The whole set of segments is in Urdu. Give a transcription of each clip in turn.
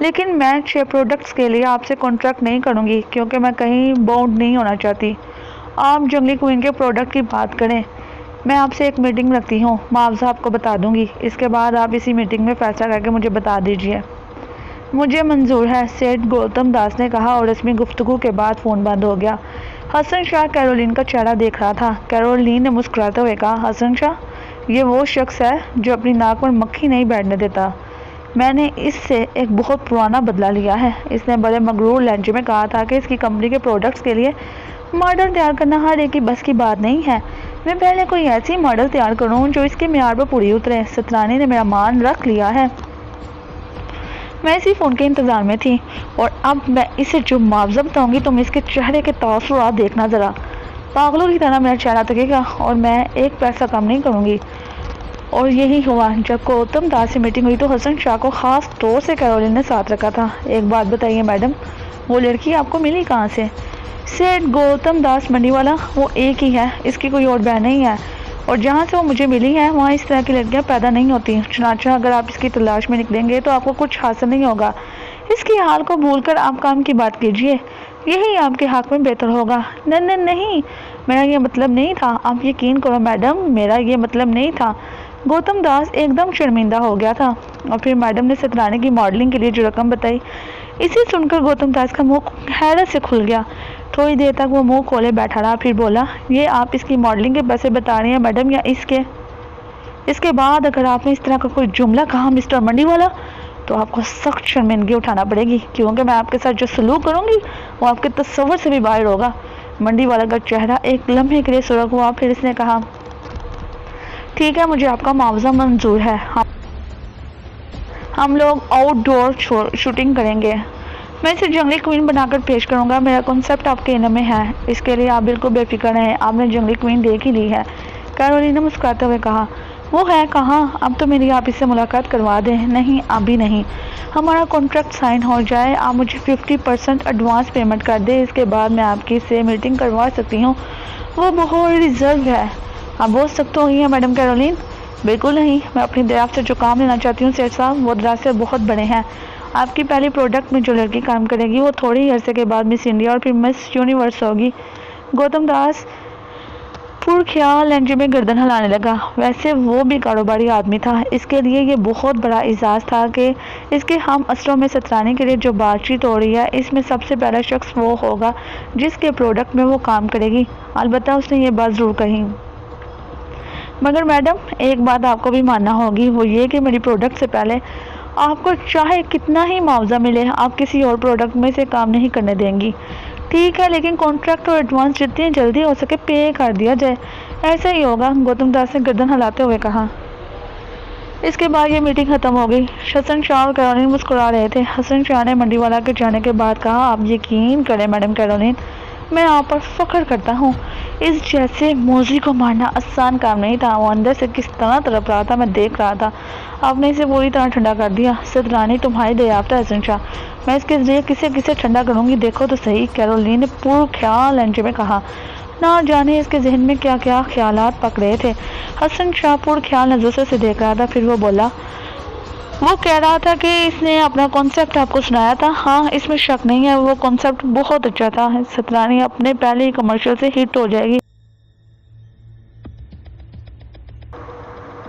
لیکن میں 6 پروڈکٹس کے لیے آپ سے کانٹریکٹ نہیں کروں گی کیونکہ میں کہیں باؤنڈ نہیں ہونا چاہتی۔ آپ جنگلی کوئن کے پروڈکٹ کی بات کریں، میں آپ سے ایک میٹنگ رکھتی ہوں، معاوضہ آپ کو بتا دوں گی، اس کے بعد آپ اسی میٹنگ میں فیصلہ کر کے مجھے بتا دیجیے۔ مجھے منظور ہے، سیٹھ گوتم داس نے کہا، اور رسمی گفتگو کے بعد فون بند ہو گیا۔ حسن شاہ کیرولین کا چہرہ دیکھ رہا تھا۔ کیرولین نے مسکراتے ہوئے کہا، حسن شاہ، یہ وہ شخص ہے جو اپنی ناک پر مکھی نہیں بیٹھنے دیتا۔ میں نے اس سے ایک بہت پرانا بدلہ لیا ہے۔ اس نے بڑے مغرور لہجے میں کہا تھا کہ اس کی کمپنی کے پروڈکٹس کے لیے ماڈل تیار کرنا ہر ایک کی بس کی بات نہیں ہے۔ میں پہلے کوئی ایسی ماڈل تیار کروں جو اس کے معیار پر پوری اترے۔ سترانی نے میرا مان رکھ لیا ہے۔ میں اسی فون کے انتظار میں تھی، اور اب میں اسے جو معاوضہ بتاؤں گی تم اس کے چہرے کے تاثرات دیکھنا ذرا۔ پاگلوں کی طرح میرا چہرہ تکے گا اور میں ایک پیسہ کم نہیں کروں گی۔ اور یہی ہوا۔ جب گوتم داس سے میٹنگ ہوئی تو حسن شاہ کو خاص طور سے کیرولین نے ساتھ رکھا تھا۔ ایک بات بتائیے میڈم، وہ لڑکی آپ کو ملی کہاں سے؟ سیٹھ گوتم داس منڈی والا، وہ ایک ہی ہے، اس کی کوئی اور بہن نہیں ہے، اور جہاں سے وہ مجھے ملی ہے وہاں اس طرح کی لڑکیاں پیدا نہیں ہوتی۔ چنانچہ اگر آپ اس کی تلاش میں نکلیں گے تو آپ کو کچھ حاصل نہیں ہوگا۔ اس کی حال کو بھول کر آپ کام کی بات کیجیے، یہی آپ کے حق میں بہتر ہوگا۔ نہیں، میرا یہ مطلب نہیں تھا، آپ یقین کرو میڈم، میرا یہ مطلب نہیں تھا۔ گوتم داس ایک دم شرمندہ ہو گیا تھا۔ اور پھر میڈم نے سترانی کی ماڈلنگ کے لیے جو رقم بتائی، اسے سن کر گوتم داس کا منہ حیرت سے کھل گیا۔ تھوڑی دیر تک وہ منہ کھولے بیٹھا رہا، پھر بولا، یہ آپ اس کی ماڈلنگ کے پیسے بتا رہی ہیں میڈم، یا اس کے بعد اگر آپ نے اس طرح کا کوئی جملہ کہا مسٹر منڈی والا، تو آپ کو سخت شرمندگی اٹھانا پڑے گی، کیونکہ میں آپ کے ساتھ جو سلوک کروں گی وہ آپ کے تصور سے بھی باہر ہوگا۔ منڈی والا کا چہرہ ایک لمحے کے لیے سرخ ہوا، پھر اس نے کہا، ٹھیک ہے، مجھے آپ کا معاوضہ منظور ہے، ہم لوگ آؤٹ ڈور شوٹنگ کریں گے، میں اسے جنگلی کوئن بنا کر پیش کروں گا، میرا کنسپٹ آپ کے علم میں ہے، اس کے لیے آپ بالکل بے فکر رہیں، آپ نے جنگلی کوئن دیکھ ہی لی ہے۔ کیرولین نے مسکراتے ہوئے کہا، وہ ہے کہاں؟ اب تو میری آپ اس سے ملاقات کروا دیں۔ نہیں، ابھی نہیں، ہمارا کانٹریکٹ سائن ہو جائے، آپ مجھے 50% ایڈوانس پیمنٹ کر دیں، اس کے بعد میں آپ کی سے میٹنگ کروا سکتی ہوں، وہ بہت ریزرو ہے۔ آپ بہت سخت ہو گئی ہیں میڈم کیرولین۔ بالکل نہیں، میں اپنی دریافت سے جو کام لینا چاہتی ہوں سیٹھ صاحب، وہ دراصل بہت بڑے ہیں۔ آپ کی پہلی پروڈکٹ میں جو لڑکی کام کرے گی وہ تھوڑے ہی عرصے کے بعد مس انڈیا اور پھر مس یونیورس ہوگی۔ گوتم داس پرخیال لہجے میں گردن ہلانے لگا۔ ویسے وہ بھی کاروباری آدمی تھا، اس کے لیے یہ بہت بڑا اعزاز تھا کہ اس کے ہم عصروں میں سترانی کے لیے جو بات چیت ہو رہی ہے، اس میں سب سے پہلا شخص وہ ہوگا جس کے پروڈکٹ میں وہ کام کرے گی۔ البتہ اس نے یہ بات ضرور کہی، مگر میڈم ایک بات آپ کو بھی ماننا ہوگی، وہ یہ کہ میری پروڈکٹ سے پہلے آپ کو چاہے کتنا ہی معاوضہ ملے، آپ کسی اور پروڈکٹ میں سے کام نہیں کرنے دیں گی۔ ٹھیک ہے، لیکن کانٹریکٹ اور ایڈوانس جتنی جلدی ہو سکے پے کر دیا جائے۔ ایسا ہی ہوگا، گوتم داس نے گردن ہلاتے ہوئے کہا۔ اس کے بعد یہ میٹنگ ختم ہو گئی۔ حسن شاہ اور کیرولین مسکرا رہے تھے۔ حسن شاہ نے منڈی والا کے جانے کے بعد کہا، آپ یقین کریں میڈم کیرولین، میں آپ پر فخر کرتا ہوں، اس جیسے موذی کو مارنا آسان کام نہیں تھا۔ وہ اندر سے کس طرح تڑپ رہا تھا، میں دیکھ رہا تھا، آپ نے اسے پوری طرح ٹھنڈا کر دیا۔ سترانی تمہاری دریافت ہے حسن شاہ، میں اس کے ذریعے کسے ٹھنڈا کروں گی، دیکھو تو صحیح، کیرولین نے پرخیال لہجے میں کہا۔ نہ جانے اس کے ذہن میں کیا کیا خیالات پک رہے تھے۔ حسن شاہ پرخیال نظروں سے اسے دیکھ رہا تھا، پھر وہ بولا، وہ کہہ رہا تھا کہ اس نے اپنا کانسیپٹ آپ کو سنایا تھا۔ ہاں، اس میں شک نہیں ہے، وہ کانسیپٹ بہت اچھا تھا، سترانی اپنے پہلے ہی کمرشل سے ہٹ ہو جائے گی۔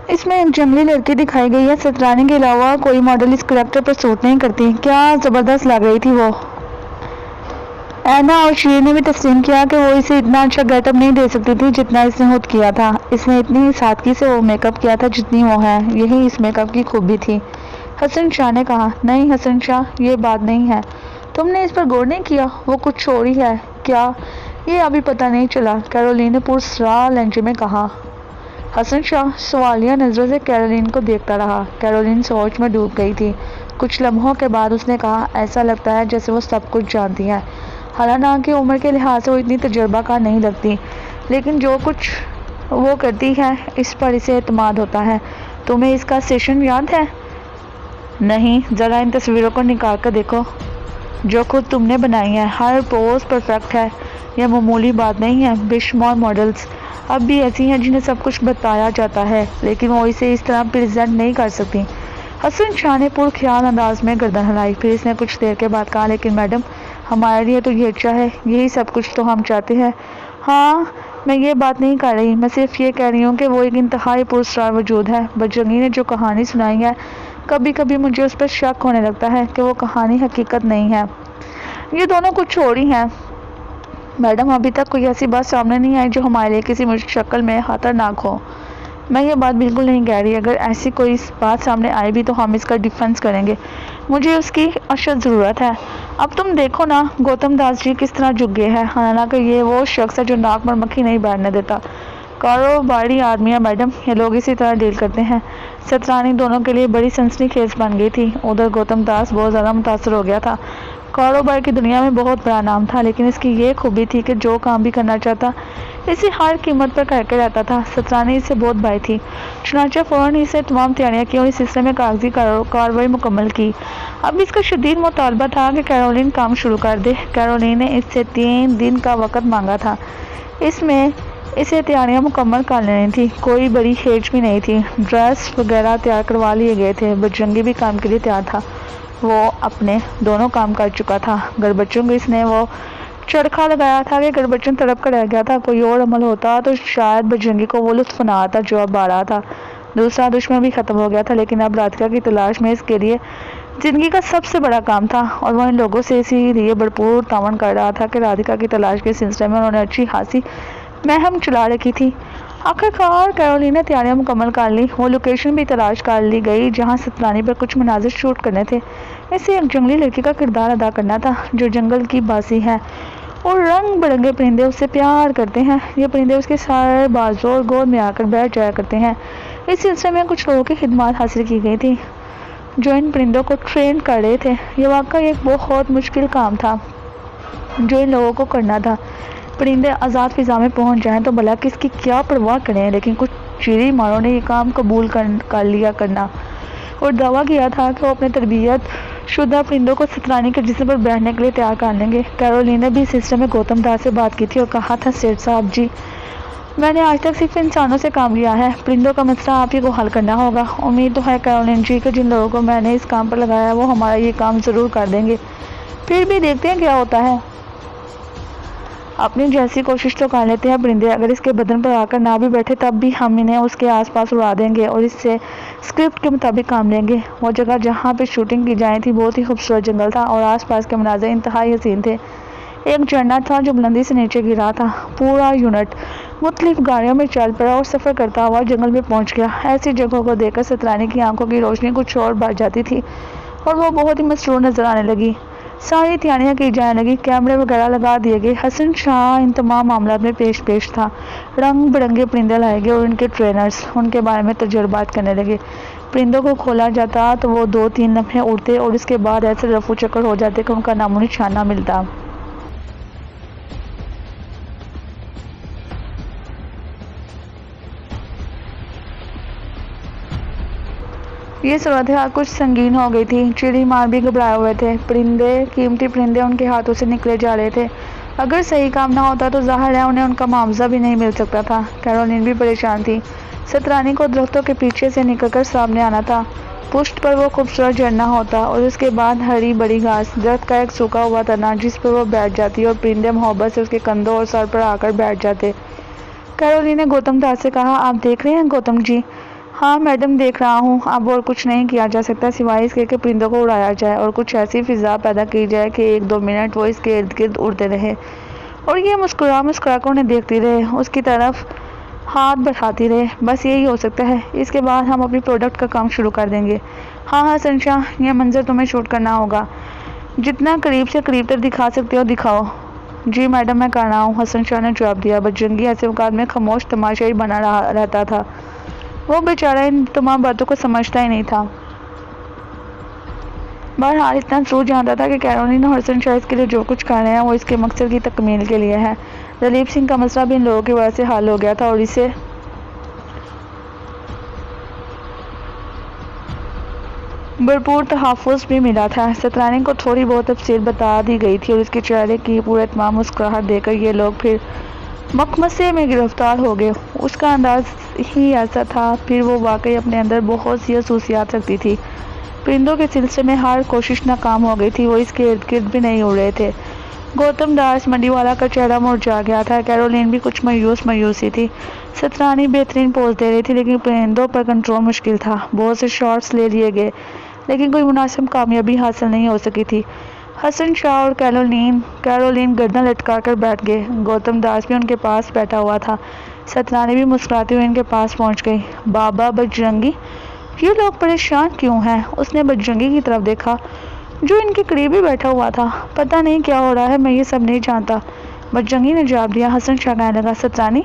اس میں ایک جنگلی لڑکی دکھائی گئی ہے، سترانی کے علاوہ کوئی ماڈل اس کریکٹر پر سوٹ نہیں کرتی۔ کیا زبردست لگ رہی تھی وہ۔ اینا اور شیر نے بھی تسلیم کیا کہ وہ اسے اتنا اچھا گیٹ اپ نہیں دے سکتی تھی جتنا اس نے خود کیا تھا۔ اس نے اتنی سادگی سے وہ میک اپ کیا تھا جتنی وہ ہے، یہی اس میک اپ کی خوبی تھی۔ حسن شاہ نے کہا، نہیں حسن شاہ، یہ بات نہیں ہے، تم نے اس پر غور نہیں کیا، وہ کچھ اور ہی ہے۔ کیا؟ یہ ابھی پتہ نہیں چلا، کیرولین نے پراسرار لہجے میں کہا۔ حسن شاہ سوالیہ نظروں سے کیرولین کو دیکھتا رہا۔ کیرولین سوچ میں ڈوب گئی تھی۔ کچھ لمحوں کے بعد اس نے کہا، ایسا لگتا ہے جیسے وہ سب کچھ جانتی ہے، حالانکہ عمر کے لحاظ سے وہ اتنی تجربہ کار نہیں لگتی، لیکن جو کچھ وہ کرتی ہے اس پر اسے اعتماد ہوتا ہے۔ تمہیں اس کا سیشن یاد ہے؟ نہیں، ذرا ان تصویروں کو نکال کر دیکھو جو خود تم نے بنائی ہیں، ہر پوز پرفیکٹ ہے، یہ معمولی بات نہیں ہے۔ بے شمار ماڈلز اب بھی ایسی ہیں جنہیں سب کچھ بتایا جاتا ہے، لیکن وہ اسے اس طرح پریزنٹ نہیں کر سکتی۔ حسن شاہ نے پرخیال انداز میں گردن ہلائی، پھر اس نے کچھ دیر کے بعد کہا، لیکن میڈم ہمارے لیے تو یہ اچھا ہے، یہی سب کچھ تو ہم چاہتے ہیں۔ ہاں میں یہ بات نہیں کر رہی، میں صرف یہ کہہ رہی ہوں کہ وہ ایک انتہائی پراسرار وجود ہے۔ بجرنگی نے جو کہانی سنائی ہے، کبھی کبھی مجھے اس پر شک ہونے لگتا ہے کہ وہ کہانی حقیقت نہیں ہے، یہ دونوں کچھ اور ہی ہیں۔ میڈم ابھی تک کوئی ایسی بات سامنے نہیں آئی جو ہمارے لیے کسی شکل میں خطرناک ہو۔ میں یہ بات بالکل نہیں کہہ رہی، اگر ایسی کوئی بات سامنے آئے بھی تو ہم اس کا ڈیفنس کریں گے، مجھے اس کی اشد ضرورت ہے۔ اب تم دیکھو نا گوتم داس جی کس طرح جھک گئے ہیں، حالانکہ یہ وہ شخص ہے جو ناک پر مکھی نہیں بیٹھنے دیتا۔ کاروباری آدمی ہے میڈم، یہ لوگ اسی طرح ڈیل کرتے ہیں۔ سترانی دونوں کے لیے بڑی سنسنی خیز بن گئی تھی۔ ادھر گوتم داس بہت زیادہ متاثر ہو گیا تھا، کاروبار کی دنیا میں بہت بڑا نام تھا، لیکن اس کی یہ خوبی تھی کہ جو کام بھی کرنا چاہتا اسے ہر قیمت پر کر کے رہتا تھا۔ سترانی اس سے بہت بھائی تھی، چنانچہ فوراً اسے تمام تیاریاں کی اور اس سلسلے میں کاغذی کارروائی مکمل کی۔ اب اس کا شدید مطالبہ تھا کہ کیرولین کام شروع کر دے۔ کیرولین نے اس سے 3 دن کا وقت مانگا تھا، اس میں اسے تیاریاں مکمل کر لینی تھی، کوئی بڑی کھیچ بھی نہیں تھی، ڈریس وغیرہ تیار کروا لیے گئے تھے، بجرنگی بھی کام کے لیے تیار تھا، وہ اپنے دونوں کام کر چکا تھا۔ گربچن کو اس نے وہ چرخا لگایا تھا کہ گربچن تڑپ کر رہ گیا تھا، کوئی اور عمل ہوتا تو شاید بجرنگی کو وہ لطف نہ آتا جو اب آ رہا تھا۔ دوسرا دشمن بھی ختم ہو گیا تھا، لیکن اب رادھکا کی تلاش میں اس کے لیے زندگی کا سب سے بڑا کام تھا، اور وہ ان لوگوں سے اسی لیے بھرپور تعاون کر رہا تھا کہ رادھکا کی تلاش کے سلسلے میں انہوں نے اچھی خاصی مہم چلا رکھی تھی۔ آخرکار کیرولین نے تیاریاں مکمل کر لی، وہ لوکیشن بھی تلاش کر لی گئی جہاں سترانی پر کچھ مناظر شوٹ کرنے تھے۔ اسے ایک جنگلی لڑکی کا کردار ادا کرنا تھا جو جنگل کی باسی ہے اور رنگ برنگے پرندے اس سے پیار کرتے ہیں، یہ پرندے اس کے سارے بازو اور گود میں آ کر بیٹھ جایا کرتے ہیں۔ اس سلسلے میں کچھ لوگوں کی خدمات حاصل کی گئی تھی جو ان پرندوں کو ٹرین کر رہے تھے۔ یہ واقعی ایک بہت مشکل کام تھا جو ان لوگوں کو کرنا تھا۔ پرندے آزاد فضا میں پہنچ جائیں تو بھلا کس کی کیا پرواہ کریں، لیکن کچھ چیری ماروں نے یہ کام قبول کر لیا کرنا اور دعویٰ کیا تھا کہ وہ اپنے تربیت شدہ پرندوں کو سترانی کے جسم پر بیٹھنے کے لیے تیار کر لیں گے۔ کیرولین نے بھی اس سلسلے میں گوتم داس سے بات کی تھی اور کہا تھا، سیٹھ صاحب جی میں نے آج تک صرف انسانوں سے کام لیا ہے، پرندوں کا مسئلہ آپ ہی کو حل کرنا ہوگا۔ امید تو ہے کیرولین جی کہ جن لوگوں کو میں نے اس کام پر لگایا وہ ہمارا یہ کام ضرور کر دیں گے، پھر بھی دیکھتے ہیں کیا ہوتا ہے، اپنی جیسی کوشش تو کر لیتے ہیں۔ پرندے اگر اس کے بدن پر آ کر نہ بھی بیٹھے تب بھی ہم انہیں اس کے آس پاس اڑا دیں گے اور اس سے اسکرپٹ کے مطابق کام لیں گے۔ وہ جگہ جہاں پہ شوٹنگ کی جائیں تھی بہت ہی خوبصورت جنگل تھا اور آس پاس کے مناظر انتہائی حسین تھے۔ ایک جھرنا تھا جو بلندی سے نیچے گرا تھا۔ پورا یونٹ مختلف گاڑیوں میں چل پڑا اور سفر کرتا ہوا جنگل میں پہنچ گیا۔ ایسی جگہوں کو دیکھ کر سترانی کی آنکھوں کی روشنی کچھ اور بڑھ جاتی تھی اور وہ بہت ہی مسرور نظر آنے لگی۔ ساری تیاریاں کی جانے لگی، کیمرے وغیرہ لگا دیے گئے۔ حسن شاہ ان تمام معاملات میں پیش تھا۔ رنگ برنگے پرندے لائے گئے اور ان کے ٹرینرز ان کے بارے میں تجربات کرنے لگے۔ پرندوں کو کھولا جاتا تو وہ 2-3 لمحے اڑتے اور اس کے بعد ایسے رفو چکر ہو جاتے کہ ان کا نام و نشان نہ ملتا۔ یہ صورتحال کچھ سنگین ہو گئی تھی، چڑی مار بھی گھبرائے ہوئے تھے، قیمتی پرندے ان کے ہاتھوں سے نکلے جا رہے تھے، اگر صحیح کام نہ ہوتا تو ظاہر ہے انہیں ان کا معاوضہ بھی نہیں مل سکتا تھا۔ کیرولین بھی پریشان تھی، سترانی کو درختوں کے پیچھے سے نکل کر سامنے آنا تھا، پشت پر وہ خوبصورت جھرنا ہوتا اور اس کے بعد ہری بڑی گھاس، درخت کا ایک سوکھا ہوا تنا جس پر وہ بیٹھ جاتی اور پرندے محبت سے اس کے کندھوں اور سر پر آ کر بیٹھ جاتے۔ کیرولین نے گوتم داس سے کہا، آپ دیکھ رہے ہیں گوتم جی؟ ہاں میڈم دیکھ رہا ہوں، اب اور کچھ نہیں کیا جا سکتا سوائے اس کے کہ پرندوں کو اڑایا جائے اور کچھ ایسی فضا پیدا کی جائے کہ 1-2 منٹ وہ اس کے ارد گرد اڑتے رہے اور یہ مسکرا کر انہیں دیکھتی رہے، اس کی طرف ہاتھ بڑھاتی رہے، بس یہی ہو سکتا ہے، اس کے بعد ہم اپنی پروڈکٹ کا کام شروع کر دیں گے۔ ہاں حسن شاہ یہ منظر تمہیں شوٹ کرنا ہوگا، جتنا قریب سے قریب تک دکھا سکتے ہو دکھاؤ۔ جی میڈم میں کر رہا ہوں، حسن شاہ نے جواب دیا۔ بجرنگی ایسے اوقات میں خاموش تماشائی بنا رہتا تھا، وہ بیچارہ ان تمام باتوں کو سمجھتا ہی نہیں تھا۔ بہرحال اتنا ضرور جانتا تھا کہ کیرولین اور حسن شاہ اس کے لیے جو کچھ کر رہے ہیں وہ اس کے مقصد کی تکمیل کے لیے ہے۔ دلیپ سنگھ کا مسئلہ بھی ان لوگوں کی وجہ سے حل ہو گیا تھا اور اسے بھرپور تحفظ بھی ملا تھا۔ سترانی کو تھوڑی بہت تفصیل بتا دی گئی تھی اور اس کے چہرے کی پورے تمام مسکراہٹ دیکھ کر یہ لوگ پھر مقمصے میں گرفتار ہو گئے۔ اس کا انداز ہی ایسا تھا، پھر وہ واقعی اپنے اندر بہت سی خصوصیات رکھتی تھی۔ پرندوں کے سلسلے میں ہر کوشش ناکام ہو گئی تھی، وہ اس کے ارد گرد بھی نہیں اڑ رہے تھے۔ گوتم داس منڈی والا کا چہرہ مرجھا گیا تھا، کیرولین بھی کچھ مایوس سی تھی۔ سترانی بہترین پوز دے رہی تھی، لیکن پرندوں پر کنٹرول مشکل تھا۔ بہت سے شاٹس لے لیے گئے، لیکن کوئی مناسب کامیابی حاصل نہیں ہو سکی تھی۔ حسن شاہ اور کیرولین گردن لٹکا کر بیٹھ گئے۔ گوتم داس بھی ان کے پاس بیٹھا ہوا تھا۔ سترانی بھی مسکراتے ہوئے ان کے پاس پہنچ گئی۔ بابا بجرنگی، یہ لوگ پریشان کیوں ہیں؟ اس نے بجرنگی کی طرف دیکھا جو ان کے قریب ہی بیٹھا ہوا تھا۔ پتہ نہیں کیا ہو رہا ہے، میں یہ سب نہیں جانتا، بجرنگی نے جواب دیا۔ حسن شاہ کہنے لگا، سترانی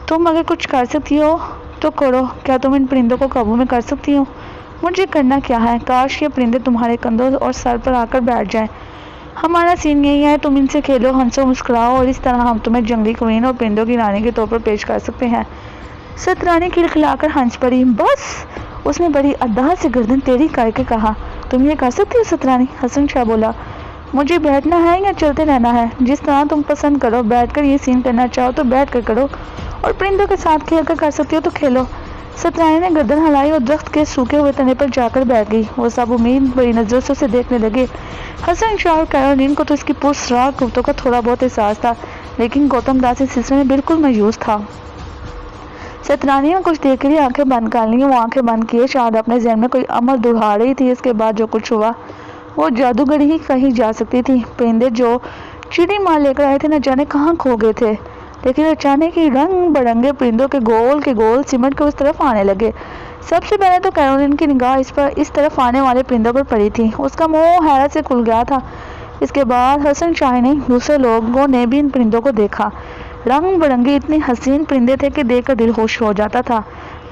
تم اگر کچھ کر سکتی ہو تو کرو، کیا تم ان پرندوں کو قابو میں کر سکتی ہو؟ مجھے کرنا کیا ہے؟ کاش یہ پرندے تمہارے کندھوں اور سر پر آ کر بیٹھ جائیں۔ ہمارا سین یہی ہے، تم ان سے کھیلو، ہنسو، مسکراؤ، اور اس طرح ہم تمہیں جنگلی کوئین اور پرندوں کی رانی کے طور پر پیش کر سکتے ہیں۔ سترانی کھلکھلا کر ہنس پڑی۔ بس، اس نے بڑی ادا سے گردن ٹیڑھی کر کے کہا۔ تم یہ کر سکتی ہو سترانی؟ حسن شاہ بولا، مجھے بیٹھنا ہے یا چلتے رہنا ہے؟ جس طرح تم پسند کرو، بیٹھ کر یہ سین کرنا چاہو تو بیٹھ کر کرو، اور پرندوں کے ساتھ کھیل کر سکتی ہو تو کھیلو۔ سترانی نے گردن ہلائی اور درخت کے سوکھے ہوئے تنے پر جا کر بیٹھ گئی۔ وہ سب امید بڑی نظروں سے اسے دیکھنے لگے۔ حسن شاہ اور کیرولین کو تو اس کی پراسرار قوتوں کا تھوڑا بہت احساس تھا، لیکن گوتم داس اس سلسلے میں بالکل مایوس تھا۔ سترانی نے کچھ دیر کے لیے آنکھیں بند کر لیں۔ وہ آنکھیں بند کیے شاید اپنے ذہن میں کوئی عمل دہرا رہی تھی۔ اس کے بعد جو کچھ ہوا وہ جادوگری ہی کہی جا سکتی تھی۔ پرندے جو چڑی مار لے کر آئے تھے نہ جانے کہاں کھو گئے تھے، لیکن اچانک ہی رنگ برنگے پرندوں کے گول سمٹ کر اس طرف آنے لگے۔ سب سے پہلے تو کیرولین کی نگاہ اس طرف آنے والے پرندوں پر پڑی تھی۔ اس کا منہ حیرت سے کھل گیا تھا۔ اس کے بعد حسن شاہ نے دوسرے لوگوں نے بھی ان پرندوں کو دیکھا۔ رنگ برنگے اتنے حسین پرندے تھے کہ دیکھ کر دل خوش ہو جاتا تھا۔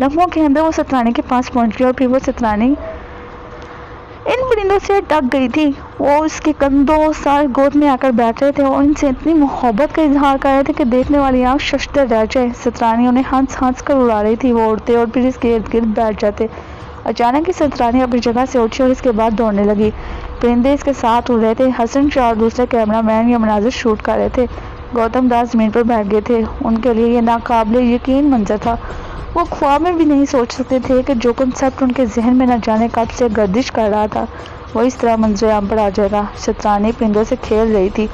لمحوں کے اندر وہ سترانی کے پاس پہنچ گئی، اور پھر وہ سترانی ان پرندوں سے ٹک گئی تھی۔ وہ اس کے کندھوں سر گود میں آ کر بیٹھ رہے تھے اور ان سے اتنی محبت کا اظہار کر رہے تھے کہ دیکھنے والی آنکھ ششدر رہ جائے۔ سترانی انہیں ہنس کر اڑا رہی تھی۔ وہ اڑتے اور پھر اس کے ارد گرد بیٹھ جاتے۔ اچانک ہی سترانی اپنی جگہ سے اٹھی اور اس کے بعد دوڑنے لگی۔ پرندے اس کے ساتھ اڑ رہے تھے۔ حسن شاہ اور دوسرے کیمرہ مین یہ مناظر شوٹ کر رہے تھے۔ گوتم داس زمین پر بیٹھ گئے تھے۔ ان کے لیے یہ ناقابل یقین منظر تھا۔ وہ خواب میں بھی نہیں سوچ سکتے تھے کہ جو کنسپٹ ان کے ذہن میں نہ جانے کب سے گردش کر رہا تھا وہ اس طرح منظر عام پر آ جائے گا۔ سترانی پرندوں سے کھیل رہی تھی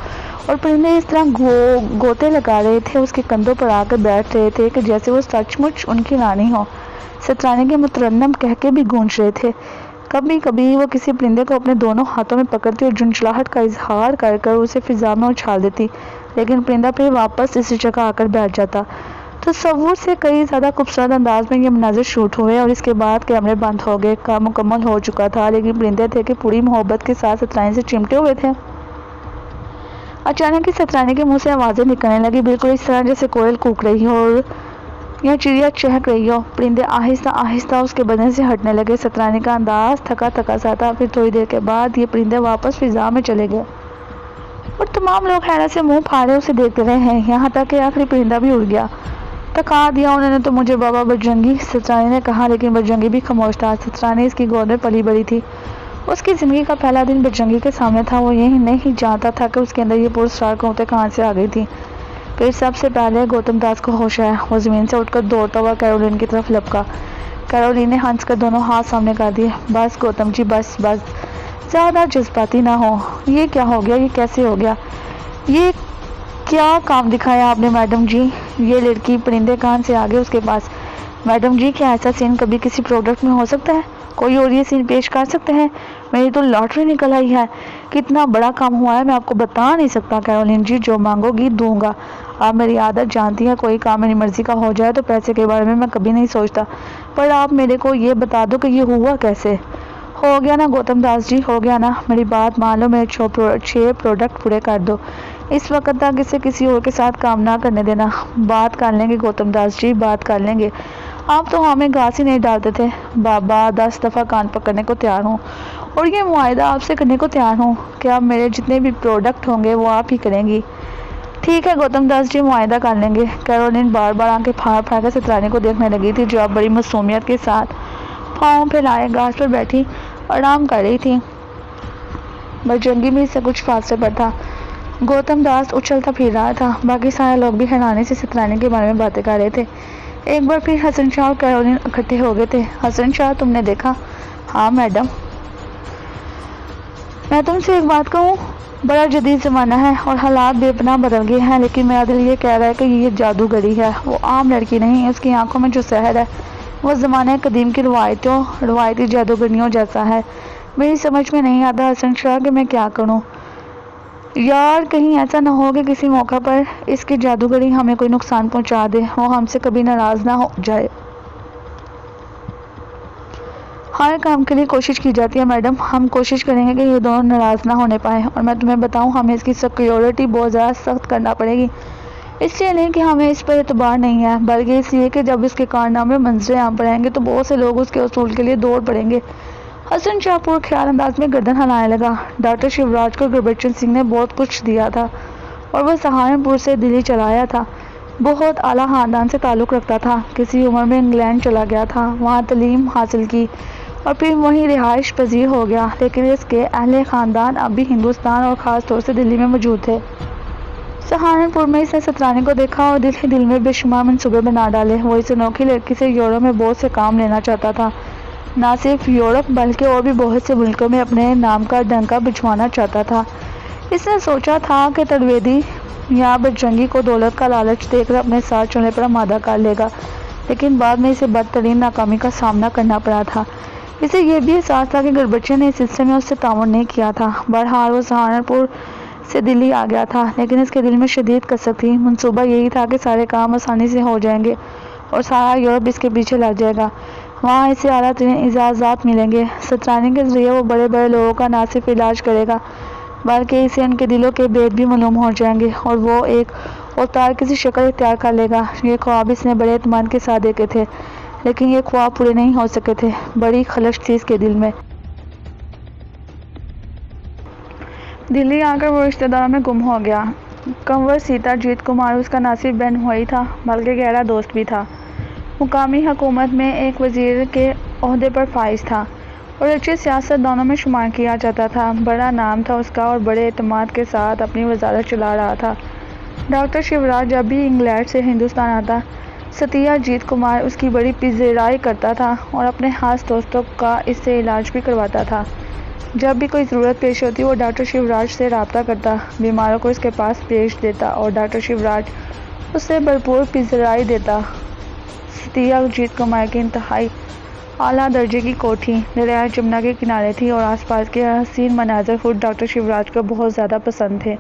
اور پرندے اس طرح گوتے لگا رہے تھے، اس کے کندھوں پر آ کر بیٹھ رہے تھے کہ جیسے وہ سچ مچ ان کی رانی ہو۔ سترانی کے مترنم کہکے بھی گونج رہے تھے۔ کبھی کبھی وہ کسی پرندے کو اپنے دونوں ہاتھوں میں پکڑتی اور جھنجھلاہٹ کا اظہار کر کر اسے فضا میں اچھال دیتی، لیکن پرندہ پھر واپس اسی جگہ آ کر بیٹھ جاتا۔ تصور سے کئی زیادہ خوبصورت انداز میں یہ مناظر شوٹ ہوئے اور اس کے بعد کیمرے بند ہو گئے۔ کام مکمل ہو چکا تھا، لیکن پرندے تھے کہ پوری محبت کے ساتھ سترانی سے چمٹے ہوئے تھے۔ اچانک ہی سترانی کے منہ سے آوازیں نکلنے لگی، بالکل اس طرح جیسے کوئل کوک رہی ہو یا چڑیا چہک رہی ہو۔ پرندے آہستہ آہستہ اس کے بدن سے ہٹنے لگے۔ سترانی کا انداز تھکا سا تھا۔ پھر تھوڑی دیر کے بعد یہ پرندے واپس فضا میں چلے گئے اور تمام لوگ حیرت سے منہ پھاڑے اسے دیکھتے رہے ہیں، یہاں تک کہ آخری پرندہ بھی اڑ گیا۔ تھکا دیا انہوں نے تو مجھے بابا بجرنگی، سترانی نے کہا، لیکن بجرنگی بھی خاموش تھا۔ سترانی اس کی گود میں پلی بڑی تھی۔ اس کی زندگی کا پہلا دن بجرنگی کے سامنے تھا۔ وہ یہ نہیں جانتا تھا کہ اس کے اندر یہ پراسرار قوتیں کہاں سے آ گئی تھی۔ پھر سب سے پہلے گوتم داس کو ہوش آیا۔ وہ زمین سے اٹھ کر دوڑتا ہوا کیرولین کی طرف لپکا۔ کیرولین نے ہنس کر دونوں ہاتھ سامنے کر دیے۔ بس گوتم جی، بس زیادہ جذباتی نہ ہو۔ یہ کیا ہو گیا؟ یہ کیسے ہو گیا؟ یہ کیا کام دکھایا آپ نے میڈم جی؟ یہ لڑکی پرندے کان سے آگے اس کے پاس۔ میڈم جی، کیا ایسا سین کبھی کسی پروڈکٹ میں ہو سکتا ہے؟ کوئی اور یہ سین پیش کر سکتے ہیں؟ میری تو لاٹری نکل آئی ہے۔ کتنا بڑا کام ہوا ہے میں آپ کو بتا نہیں سکتا کیرولین جی، جو مانگو گی دوں گا۔ آپ میری عادت جانتی ہیں، کوئی کام میری مرضی کا ہو جائے تو پیسے کے بارے میں کبھی نہیں سوچتا، پر آپ میرے کو یہ بتا دو کہ یہ ہوا کیسے؟ ہو گیا نا گوتم داس جی، ہو گیا نا۔ میری بات مان لو، میرے 6 پروڈکٹ پورے کر دو۔ اس وقت تک اسے کسی اور کے ساتھ کام نہ کرنے دینا۔ بات کر لیں گے گوتم داس جی، بات کر لیں گے۔ آپ تو ہمیں گھاس ہی نہیں ڈالتے تھے۔ بابا 10 دفعہ کان پکڑنے کو تیار ہوں اور یہ معاہدہ آپ سے کرنے کو تیار ہوں کہ اب میرے جتنے بھی پروڈکٹ ہوں گے وہ آپ ہی کریں گی۔ ٹھیک ہے گوتم داس جی، معاہدہ کر لیں گے۔ کیرولین بار بار آنکھیں پھاڑ کر سترانی کو دیکھنے لگی تھی، جو اب بڑی معصومیت کے ساتھ پاؤں پھیلائے گھاس پر بیٹھی آرام کر رہی تھی۔ بجرنگی بھی اس سے کچھ فاصلے پر تھا۔ گوتم داس اچھلتا پھر رہا تھا۔ باقی سارے لوگ بھی حیرانی سے سترانی کے بارے میں باتیں کر رہے تھے۔ ایک بار پھر حسن شاہ اور کیرولین اکٹھے ہو گئے تھے۔ حسن شاہ، تم نے دیکھا؟ ہاں میڈم۔ میں تم سے ایک بات کہوں؟ بڑا جدید زمانہ ہے اور حالات بے پناہ بدل گئے ہیں، لیکن میرا دل یہ کہہ رہا ہے کہ یہ جادوگری ہے۔ وہ عام لڑکی نہیں، اس کی آنکھوں میں جو سحر ہے وہ زمانہ قدیم کی روایتی جادوگریوں جیسا ہے۔ میری سمجھ میں نہیں آتا حسن شاہ کہ میں کیا کروں۔ یار کہیں ایسا نہ ہو کہ کسی موقع پر اس کی جادوگری ہمیں کوئی نقصان پہنچا دے، وہ ہم سے کبھی ناراض نہ ہو جائے۔ ہر کام کے لیے کوشش کی جاتی ہے میڈم، ہم کوشش کریں گے کہ یہ دونوں ناراض نہ ہونے پائیں، اور میں تمہیں بتاؤں ہمیں اس کی سیکیورٹی بہت زیادہ سخت کرنا پڑے گی۔ اس لیے نہیں کہ ہمیں اس پر اعتبار نہیں ہے، بلکہ اس لیے کہ جب اس کے کارنامے منظر عام پر آئیں گے تو بہت سے لوگ اس کے اصول کے لیے دوڑ پڑیں گے۔ حسن شاہ پور خیال انداز میں گردن ہلانے لگا۔ ڈاکٹر شیوراج کو گربچن سنگھ نے بہت کچھ دیا تھا اور وہ سہارنپور سے دلی چلا آیا تھا۔ بہت اعلیٰ خاندان سے تعلق رکھتا تھا، کسی عمر میں انگلینڈ چلا گیا تھا، وہاں تعلیم حاصل کی اور پھر وہیں رہائش پذیر ہو گیا، لیکن اس کے اہل خاندان اب بھی ہندوستان اور خاص طور سے دلی میں موجود تھے۔ سہارنپور میں اس نے سترانی کو دیکھا اور دل ہی دل میں بے شمار منصوبے بنا ڈالے۔ وہ اس انوکھی لڑکی سے یورپ میں بہت سے کام لینا چاہتا تھا، نہ صرف یورپ بلکہ اور بھی بہت سے ملکوں میں اپنے نام کا ڈنکا بجھوانا چاہتا تھا۔ اس نے سوچا تھا کہ ترویدی یا بجرنگی کو دولت کا لالچ دے کر اپنے ساتھ چلنے پر آمادہ کر لے گا، لیکن بعد میں اسے بدترین ناکامی کا سامنا کرنا پڑا تھا۔ اسے یہ بھی احساس تھا کہ گربچن نے اس سلسلے میں اس سے تعاون نہیں کیا تھا۔ بہرحال وہ سہارنپور سے دلی آ گیا تھا، لیکن اس کے دل میں شدید کسک تھی۔ منصوبہ یہی تھا کہ سارے کام آسانی سے ہو جائیں گے اور سارا یورپ اس کے پیچھے لگ جائے گا، وہاں اسے اعلیٰ ترین اعزازات ملیں گے۔ سترانی کے ذریعے وہ بڑے بڑے لوگوں کا نہ صرف علاج کرے گا بلکہ اسے ان کے دلوں کے بھید بھی معلوم ہو جائیں گے اور وہ ایک اوتار کی سی شکل اختیار کر لے گا۔ یہ خواب اس نے بڑے اعتماد کے ساتھ دیکھے تھے، لیکن یہ خواب پورے نہیں ہو سکے تھے۔ بڑی خلش تھی اس کے دل میں۔ دلی آ کر وہ رشتہ داروں میں گم ہو گیا۔ کنور سیتا جیت کمار اس کا نہ صرف بہن بھائی تھا بلکہ گہرا دوست بھی تھا۔ مقامی حکومت میں ایک وزیر کے عہدے پر فائز تھا اور اچھی سیاست دانوں میں شمار کیا جاتا تھا۔ بڑا نام تھا اس کا اور بڑے اعتماد کے ساتھ اپنی وزارت چلا رہا تھا۔ ڈاکٹر شیوراج جب بھی انگلینڈ سے ہندوستان آتا، ستیہ جیت کمار اس کی بڑی پذیرائی کرتا تھا اور اپنے خاص دوستوں کا اس سے علاج بھی کرواتا تھا۔ جب بھی کوئی ضرورت پیش ہوتی وہ ڈاکٹر شیوراج سے رابطہ کرتا، بیماروں کو اس کے پاس بھیج دیتا اور ڈاکٹر شیوراج اس سے بھرپور پذیرائی دیتا۔ ستیہ جیت کمار کی انتہائی اعلیٰ درجے کی کوٹھی دریائے جمنا کے کنارے تھی اور آس پاس کے حسین مناظر خود ڈاکٹر شیوراج کو بہت زیادہ پسند تھے،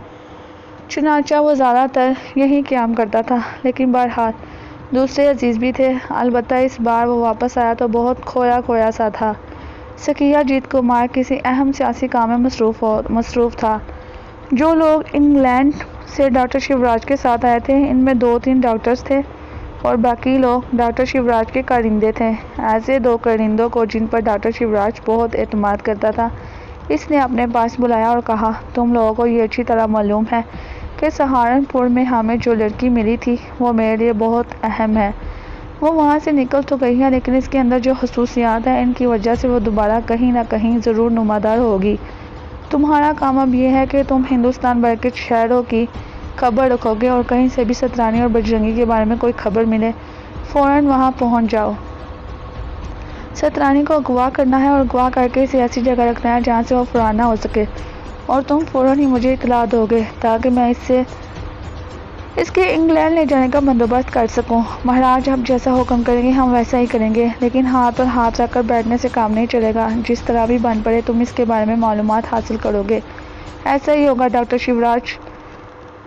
چنانچہ وہ زیادہ تر یہیں قیام کرتا تھا۔ لیکن بہرحال دوسرے عزیز بھی تھے، البتہ اس بار وہ واپس آیا تو بہت کھویا کھویا سا تھا۔ ستیہ جیت کمار کسی اہم سیاسی کام میں مصروف تھا۔ جو لوگ انگلینڈ سے ڈاکٹر شیوراج کے ساتھ آئے تھے ان میں 2-3 ڈاکٹرز تھے اور باقی لوگ ڈاکٹر شیوراج کے کارندے تھے۔ ایسے 2 کارندوں کو جن پر ڈاکٹر شیوراج بہت اعتماد کرتا تھا اس نے اپنے پاس بلایا اور کہا، تم لوگوں کو یہ اچھی طرح معلوم ہے کہ سہارنپور میں ہمیں جو لڑکی ملی تھی وہ میرے لیے بہت اہم ہے۔ وہ وہاں سے نکل تو گئی ہے لیکن اس کے اندر جو خصوصیات ہیں ان کی وجہ سے وہ دوبارہ کہیں نہ کہیں ضرور نمودار ہوگی۔ تمہارا کام اب یہ ہے کہ تم ہندوستان بھر کے شہروں کی خبر رکھو گے اور کہیں سے بھی سترانی اور بجرنگی کے بارے میں کوئی خبر ملے فوراً وہاں پہنچ جاؤ۔ سترانی کو اغوا کرنا ہے اور اغوا کر کے اسے ایسی جگہ رکھنا ہے جہاں سے وہ فرار نہ ہو سکے، اور تم فوراً ہی مجھے اطلاع دو گے تاکہ میں اس کے انگلینڈ لے جانے کا بندوبست کر سکوں۔ مہاراج آپ جیسا حکم کریں گے ہم ویسا ہی کریں گے، لیکن ہاتھ اور ہاتھ رکھ کر بیٹھنے سے کام نہیں چلے گا۔ جس طرح بھی بن پڑے تم اس کے بارے میں معلومات حاصل کرو گے۔ ایسا ہی ہوگا ڈاکٹر شیوراج۔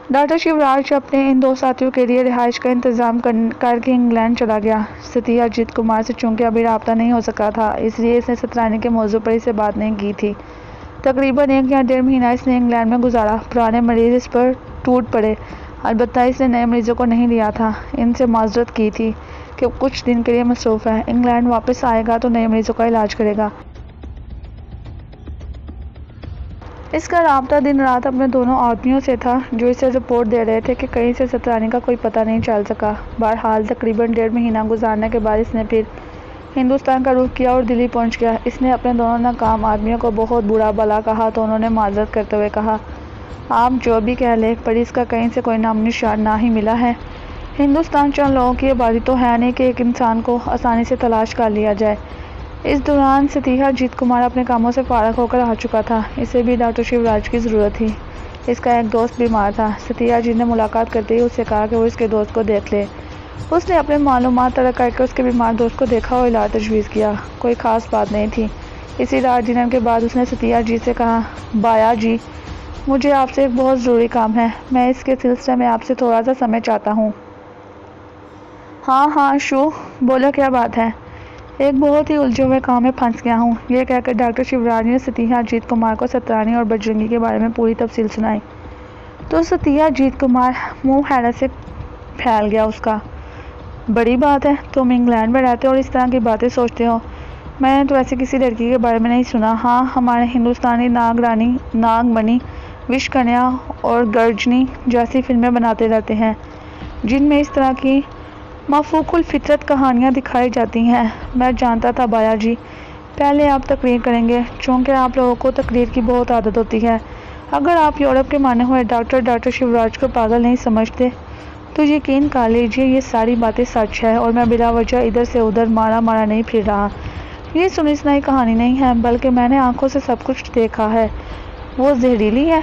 ڈاکٹر شیوراج اپنے ان 2 ساتھیوں کے لیے رہائش کا انتظام کر کے انگلینڈ چلا گیا۔ ستیہ جیت کمار سے چونکہ ابھی رابطہ نہیں ہو سکا تھا اس لیے اس نے سترانی کے موضوع پر اسے بات نہیں کی تھی۔ تقریباً 1 یا 1.5 مہینہ اس نے انگلینڈ میں گزارا۔ پرانے مریض اس پر ٹوٹ پڑے، البتہ اس نے نئے مریضوں کو نہیں لیا تھا۔ ان سے معذرت کی تھی کہ کچھ دن کے لیے مصروف ہے، انگلینڈ واپس آئے گا تو نئے مریضوں کا علاج کرے گا۔ اس کا رابطہ دن رات اپنے دونوں آدمیوں سے تھا جو اسے رپورٹ دے رہے تھے کہ کہیں سے سترانی کا کوئی پتہ نہیں چل سکا۔ بہرحال تقریباً 1.5 مہینہ گزارنے کے بعد اس نے پھر ہندوستان کا رخ کیا اور دلی پہنچ گیا۔ اس نے اپنے دونوں ناکام آدمیوں کو بہت برا بھلا کہا تو انہوں نے معذرت کرتے ہوئے کہا، آپ جو بھی کہہ لیں پر اس کا کہیں سے کوئی نام نشان نہ ہی ملا ہے۔ ہندوستان چند لوگوں کی آبادی تو ہے نہیں کہ ایک انسان کو آسانی سے تلاش کر لیا جائے۔ اس دوران ستیہ اجیت کمار اپنے کاموں سے فارغ ہو کر آ چکا تھا۔ اسے بھی ڈاکٹر شیوراج کی ضرورت تھی۔ اس کا ایک دوست بیمار تھا۔ ستیہ اجیت نے ملاقات کرتے ہی اس سے کہا کہ وہ اس کے دوست کو دیکھ لے۔ اس نے اپنے معلومات طلب کر کے اس کے بیمار دوست کو دیکھا اور علاج تجویز کیا۔ کوئی خاص بات نہیں تھی۔ اسی رات ڈنر کے بعد اس نے ستیہ اجیت سے کہا، بایا جی، مجھے آپ سے ایک بہت ضروری کام ہے۔ میں اس کے سلسلے میں آپ سے تھوڑا سا سمے چاہتا ہوں۔ ہاں شو، بولو کیا بات ہے؟ ایک بہت ہی الجھے ہوئے کام میں پھنس گیا ہوں۔ یہ کہہ کر ڈاکٹر شیوراج نے ستیہ اجیت کمار کو سترانی اور بجرنگی کے بارے میں پوری تفصیل سنائی تو ستیہ اجیت کمار منہ حیرت سے پھیل گیا اس کا۔ بڑی بات ہے، تم انگلینڈ میں رہتے اور اس طرح کی باتیں سوچتے ہو۔ میں نے تو ایسی کسی لڑکی کے بارے میں نہیں سنا۔ ہاں، ہمارے ہندوستانی ناگ رانی، ناگ منی، وش کنیا اور گرجنی جیسی فلمیں بناتے رہتے ہیں جن میں اس طرح کی مفوق الفطرت کہانیاں دکھائی جاتی ہیں۔ میں جانتا تھا بایا جی، پہلے آپ تقریر کریں گے چونکہ آپ لوگوں کو تقریر کی بہت عادت ہوتی ہے۔ اگر آپ یورپ کے مانے ہوئے ڈاکٹر شیوراج کو پاگل نہیں سمجھتے تو یقین کر لیجیے یہ ساری باتیں سچ ہے اور میں بلا وجہ ادھر سے ادھر مارا نہیں پھر رہا۔ یہ سنی سنائی کہانی نہیں ہے بلکہ میں نے آنکھوں سے سب کچھ دیکھا ہے۔ وہ زہریلی ہے؟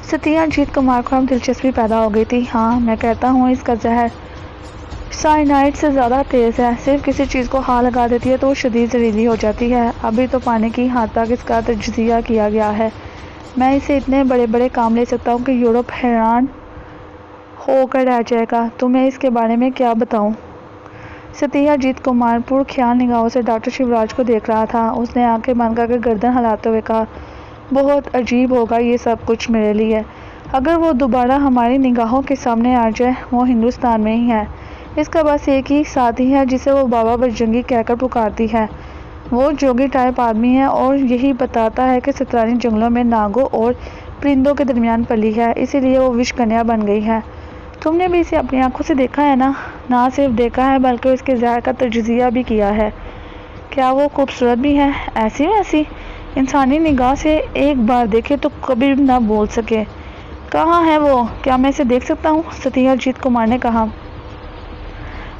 ستیہ اجیت کمار کو اب دلچسپی پیدا ہو گئی تھی۔ ہاں، میں کہتا ہوں اس کا زہر سائنائڈ سے زیادہ تیز ہے۔ صرف کسی چیز کو ہاتھ لگا دیتی ہے تو وہ شدید زہریلی ہو جاتی ہے۔ ابھی تو پانے کی حد تک اس کا تجزیہ کیا گیا ہے۔ میں اسے اتنے بڑے بڑے کام لے سکتا ہوں کہ یورپ حیران ہو کر رہ جائے گا۔ تمہیں اس کے بارے میں کیا بتاؤں؟ ستیہ اجیت کمار پر خیال نگاہوں سے ڈاکٹر شیوراج کو دیکھ رہا تھا۔ اس نے آنکھیں بند کر کے گردن ہلاتے ہوئے کہا، بہت عجیب ہوگا یہ سب کچھ میرے لیے۔ اگر وہ دوبارہ ہماری نگاہوں کے سامنے آ جائے، وہ ہندوستان میں ہی ہے۔ اس کا بس ایک ہی ساتھی ہے جسے وہ بابا بجرنگی کہہ کر پکارتی ہے۔ وہ جوگی ٹائپ آدمی ہے اور یہی بتاتا ہے کہ سترانی جنگلوں میں ناگوں اور پرندوں کے درمیان پلی ہے، اسی لیے وہ وش کنیا بن گئی ہے۔ تم نے بھی اسے اپنی آنکھوں سے دیکھا ہے نا؟ نہ صرف دیکھا ہے بلکہ اس کے زہر کا تجزیہ بھی کیا ہے۔ کیا وہ خوبصورت بھی ہے؟ ایسی ویسی انسانی نگاہ سے ایک بار دیکھے تو کبھی نہ بھول سکے۔ کہاں ہے وہ؟ کیا میں اسے دیکھ سکتا ہوں؟ ستیہ اجیت کمار نے کہا۔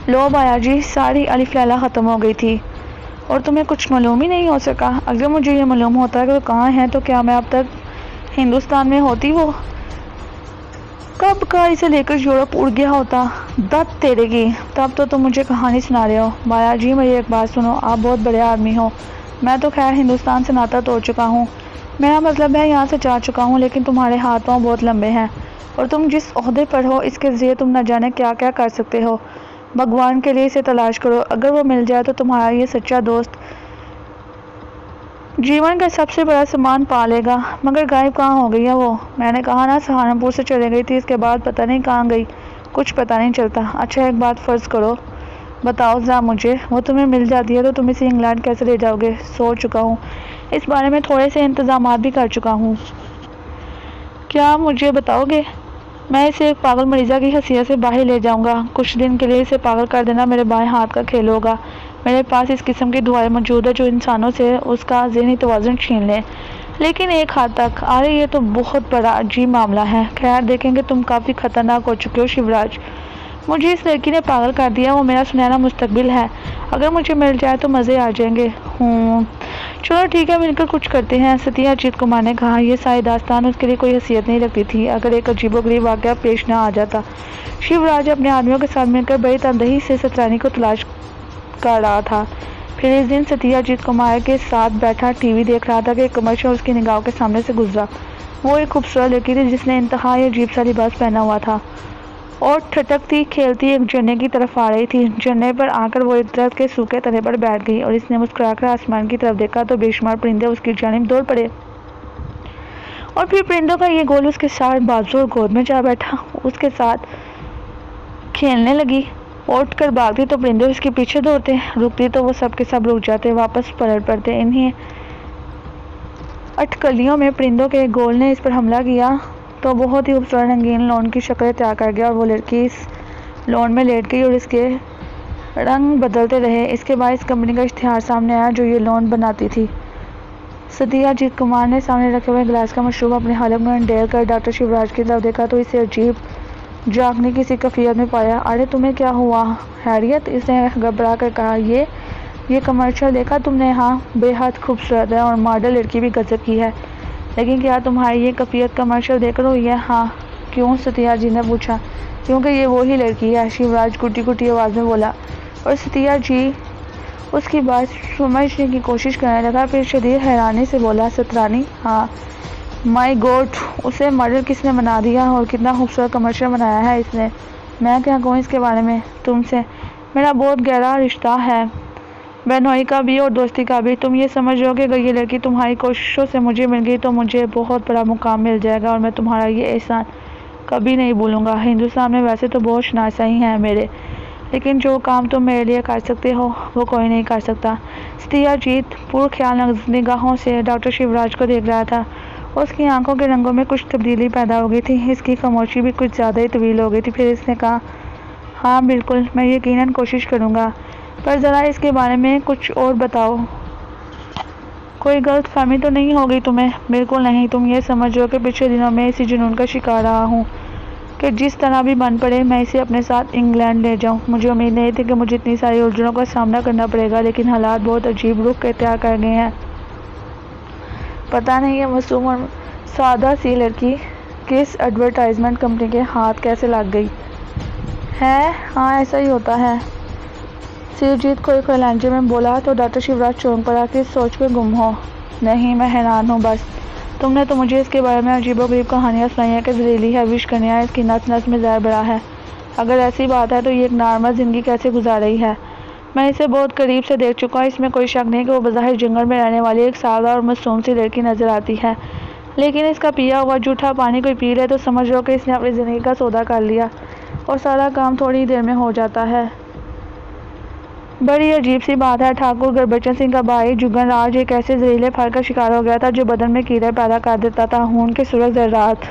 لو بایا جی، ساری الف لیلا ختم ہو گئی تھی اور تمہیں کچھ معلوم ہی نہیں ہو سکا۔ اگر مجھے یہ معلوم ہوتا کہ وہ کہاں ہے تو کیا میں اب تک ہندوستان میں ہوتی؟ وہ کب کا اسے لے کر یورپ اڑ گیا ہوتا۔ دت تیرے کی، تب تو تم مجھے کہانی سنا رہے ہو۔ بایا جی، میری ایک بات سنو، آپ بہت بڑے آدمی ہو۔ میں تو خیر ہندوستان سے ناطا توڑ چکا ہوں، میرا مطلب ہے یہاں سے جا چکا ہوں، لیکن تمہارے ہاتھ پاؤں بہت لمبے ہیں اور تم جس عہدے پر ہو اس کے ذریعے تم نہ جانے کیا کیا کر سکتے ہو۔ بھگوان کے لیے اسے تلاش کرو، اگر وہ مل جائے تو تمہارا یہ سچا دوست جیون کا سب سے بڑا سامان پا لے گا۔ مگر غائب کہاں ہو گئی ہے وہ؟ میں نے کہا نا، سہارنپور سے چلے گئی تھی، اس کے بعد پتہ نہیں کہاں گئی، کچھ پتہ نہیں چلتا۔ اچھا، ایک بات فرض کرو، بتاؤ ذرا مجھے، وہ تمہیں مل جاتی ہے تو تم اسے انگلینڈ کیسے لے جاؤ گے؟ سوچ چکا ہوں، اس بارے میں تھوڑے سے انتظامات بھی کر چکا ہوں۔ کیا مجھے بتاؤ گے؟ میں اسے ایک پاگل مریضہ کی حیثیت سے باہر لے جاؤں گا۔ کچھ دن کے لیے اسے پاگل کر دینا میرے بائیں ہاتھ کا کھیل ہوگا۔ میرے پاس اس قسم کی دوائیں موجود ہیں جو انسانوں سے اس کا ذہنی توازن چھین لیں، لیکن ایک حد تک۔ ارے یہ تو بہت بڑا عجیب معاملہ ہے۔ خیر، دیکھیں گے، تم کافی خطرناک ہو چکے ہو شیوراج۔ مجھے اس لڑکی نے پاگل کر دیا، وہ میرا سنہرا مستقبل ہے۔ اگر مجھے مل جائے تو مزے آ جائیں گے۔ چلو ٹھیک ہے، مل کر کچھ کرتے ہیں، ستیہ اجیت کمار نے کہا۔ یہ ساری داستان اس کے لیے کوئی حیثیت نہیں رکھتی تھی اگر ایک عجیب و غریب واقعہ پیش نہ آ جاتا۔ شیوراج اپنے آدمیوں کے ساتھ مل کر بڑی تندہی سے سترانی کو تلاش کر رہا تھا۔ پھر اس دن ستیہ اجیت کمار کے ساتھ بیٹھا ٹی وی دیکھ رہا تھا کہ ایک کمرشل اس کی نگاہوں کے سامنے سے گزرا۔ وہ ایک خوبصورت لڑکی تھی جس نے انتہائی عجیب سا لباس پہنا ہوا تھا اور ٹھٹکتی کھیلتی ایک جھرنے کی طرف آ رہی تھی۔ جھرنے پر آ کر وہ ایک درخت کے سوکھے تنے پر بیٹھ گئی اور اس نے مسکرا کر آسمان کی طرف دیکھا تو بے شمار پرندے اس کی جانب دوڑ پڑے اور پھر پرندوں کا یہ گول اس کے ساتھ بازو اور گود میں جا بیٹھا، اس کے ساتھ کھیلنے لگی۔ اٹھ کر بھاگتی تو پرندے اس کے پیچھے دوڑتے، رکتی تو وہ سب کے سب رک جاتے، واپس پلٹ پڑتے۔ انہی اٹکلیوں میں پرندوں کے ایک گول نے اس پر حملہ کیا تو بہت ہی خوبصورت رنگین لون کی شکل اختیار کر گیا اور وہ لڑکی اس لون میں لیٹ گئی اور اس کے رنگ بدلتے رہے۔ اس کے بعد اس کمپنی کا اشتہار سامنے آیا جو یہ لون بناتی تھی۔ ستیاجیت کمار نے سامنے رکھے ہوئے گلاس کا مشروب اپنے حلق میں انڈیل کر ڈاکٹر شیوراج کی طرف دیکھا تو اسے عجیب جاگنے کی سی کیفیت میں پایا۔ ارے تمہیں کیا ہوا خیریت؟ اس نے گھبرا کر کہا۔ یہ کمرشل دیکھا تم نے؟ ہاں بے حد خوبصورت ہے اور ماڈل لڑکی بھی گزب کی ہے، لیکن کیا تمہاری یہ کیفیت کمرشل دیکھ کر ہوئی ہے؟ ہاں۔ کیوں؟ ستیاجیت نے پوچھا۔ کیونکہ یہ وہی لڑکی ہے، شیوراج گھٹی گھٹی آواز میں بولا، اور ستیاجیت اس کی بات سمجھنے کی کوشش کرنے لگا، پھر شدید حیرانی سے بولا، سترانی؟ ہاں۔ مائی گاڈ، اسے ماڈل کس نے بنا دیا اور کتنا خوبصورت کمرشل بنایا ہے اس نے۔ میں کیا کہوں اس کے بارے میں؟ تم سے میرا بہت گہرا رشتہ ہے، بہنوئی کا بھی اور دوستی کا بھی۔ تم یہ سمجھو کہ اگر یہ لڑکی تمہاری کوششوں سے مجھے مل گئی تو مجھے بہت بڑا مقام مل جائے گا اور میں تمہارا یہ احسان کبھی نہیں بھولوں گا۔ ہندوستان میں ویسے تو بہت شناسائی ہیں میرے، لیکن جو کام تم میرے لیے کر سکتے ہو وہ کوئی نہیں کر سکتا۔ ستیاجیت پرخیال نگاہوں سے ڈاکٹر شیوراج کو دیکھ رہا تھا۔ اس کی آنکھوں کے رنگوں میں کچھ تبدیلی پیدا ہو گئی تھی، اس کی خاموشی بھی کچھ زیادہ ہی طویل ہو گئی تھی۔ پھر اس نے کہا، ہاں بالکل، میں یقیناً کوشش کروں گا، پر ذرا اس کے بارے میں کچھ اور بتاؤ۔ کوئی غلط فہمی تو نہیں ہو گئی تمہیں؟ بالکل نہیں۔ تم یہ سمجھو کہ پچھلے دنوں میں اسی جنون کا شکار رہا ہوں کہ جس طرح بھی بن پڑے میں اسے اپنے ساتھ انگلینڈ لے جاؤں۔ مجھے امید نہیں تھی کہ مجھے اتنی ساری الجھنوں کا سامنا کرنا پڑے گا، لیکن حالات بہت عجیب رخ اختیار کر گئے ہیں۔ پتہ نہیں یہ معصوم اور سادہ سی لڑکی کس ایڈورٹائزمنٹ کمپنی کے ہاتھ کیسے لگ گئی ہے۔ ہاں ایسا ہی ہوتا ہے، ستیاجیت کوئی لہجے میں بولا تو ڈاکٹر شیوراج چونک پڑا، کس سوچ میں گم ہو؟ نہیں، میں حیران ہوں بس۔ تم نے تو مجھے اس کے بارے میں عجیب و غریب کہانیاں سنائی ہیں کہ زہریلی ہے، وش کرنے اس کی نس نس میں زہر بڑا ہے۔ اگر ایسی بات ہے تو یہ ایک نارمل زندگی کیسے گزار رہی ہے؟ میں اسے بہت قریب سے دیکھ چکا ہوں، اس میں کوئی شک نہیں کہ وہ بظاہر جنگل میں رہنے والی ایک سادہ اور معصوم سی لڑکی نظر آتی ہے، لیکن اس کا پیا ہوا جھوٹا پانی کوئی پی لے تو سمجھ لو کہ اس نے اپنی زندگی کا سودا کر لیا، اور سارا کام تھوڑی ہی دیر میں ہو جاتا ہے۔ بڑی عجیب سی بات ہے، ٹھاکر گربچن سنگھ کا بھائی جگن راج ایک ایسے زہریلے پھل کا شکار ہو گیا تھا جو بدن میں کیڑے پیدا کر دیتا تھا۔ خون کے سرخ ذرات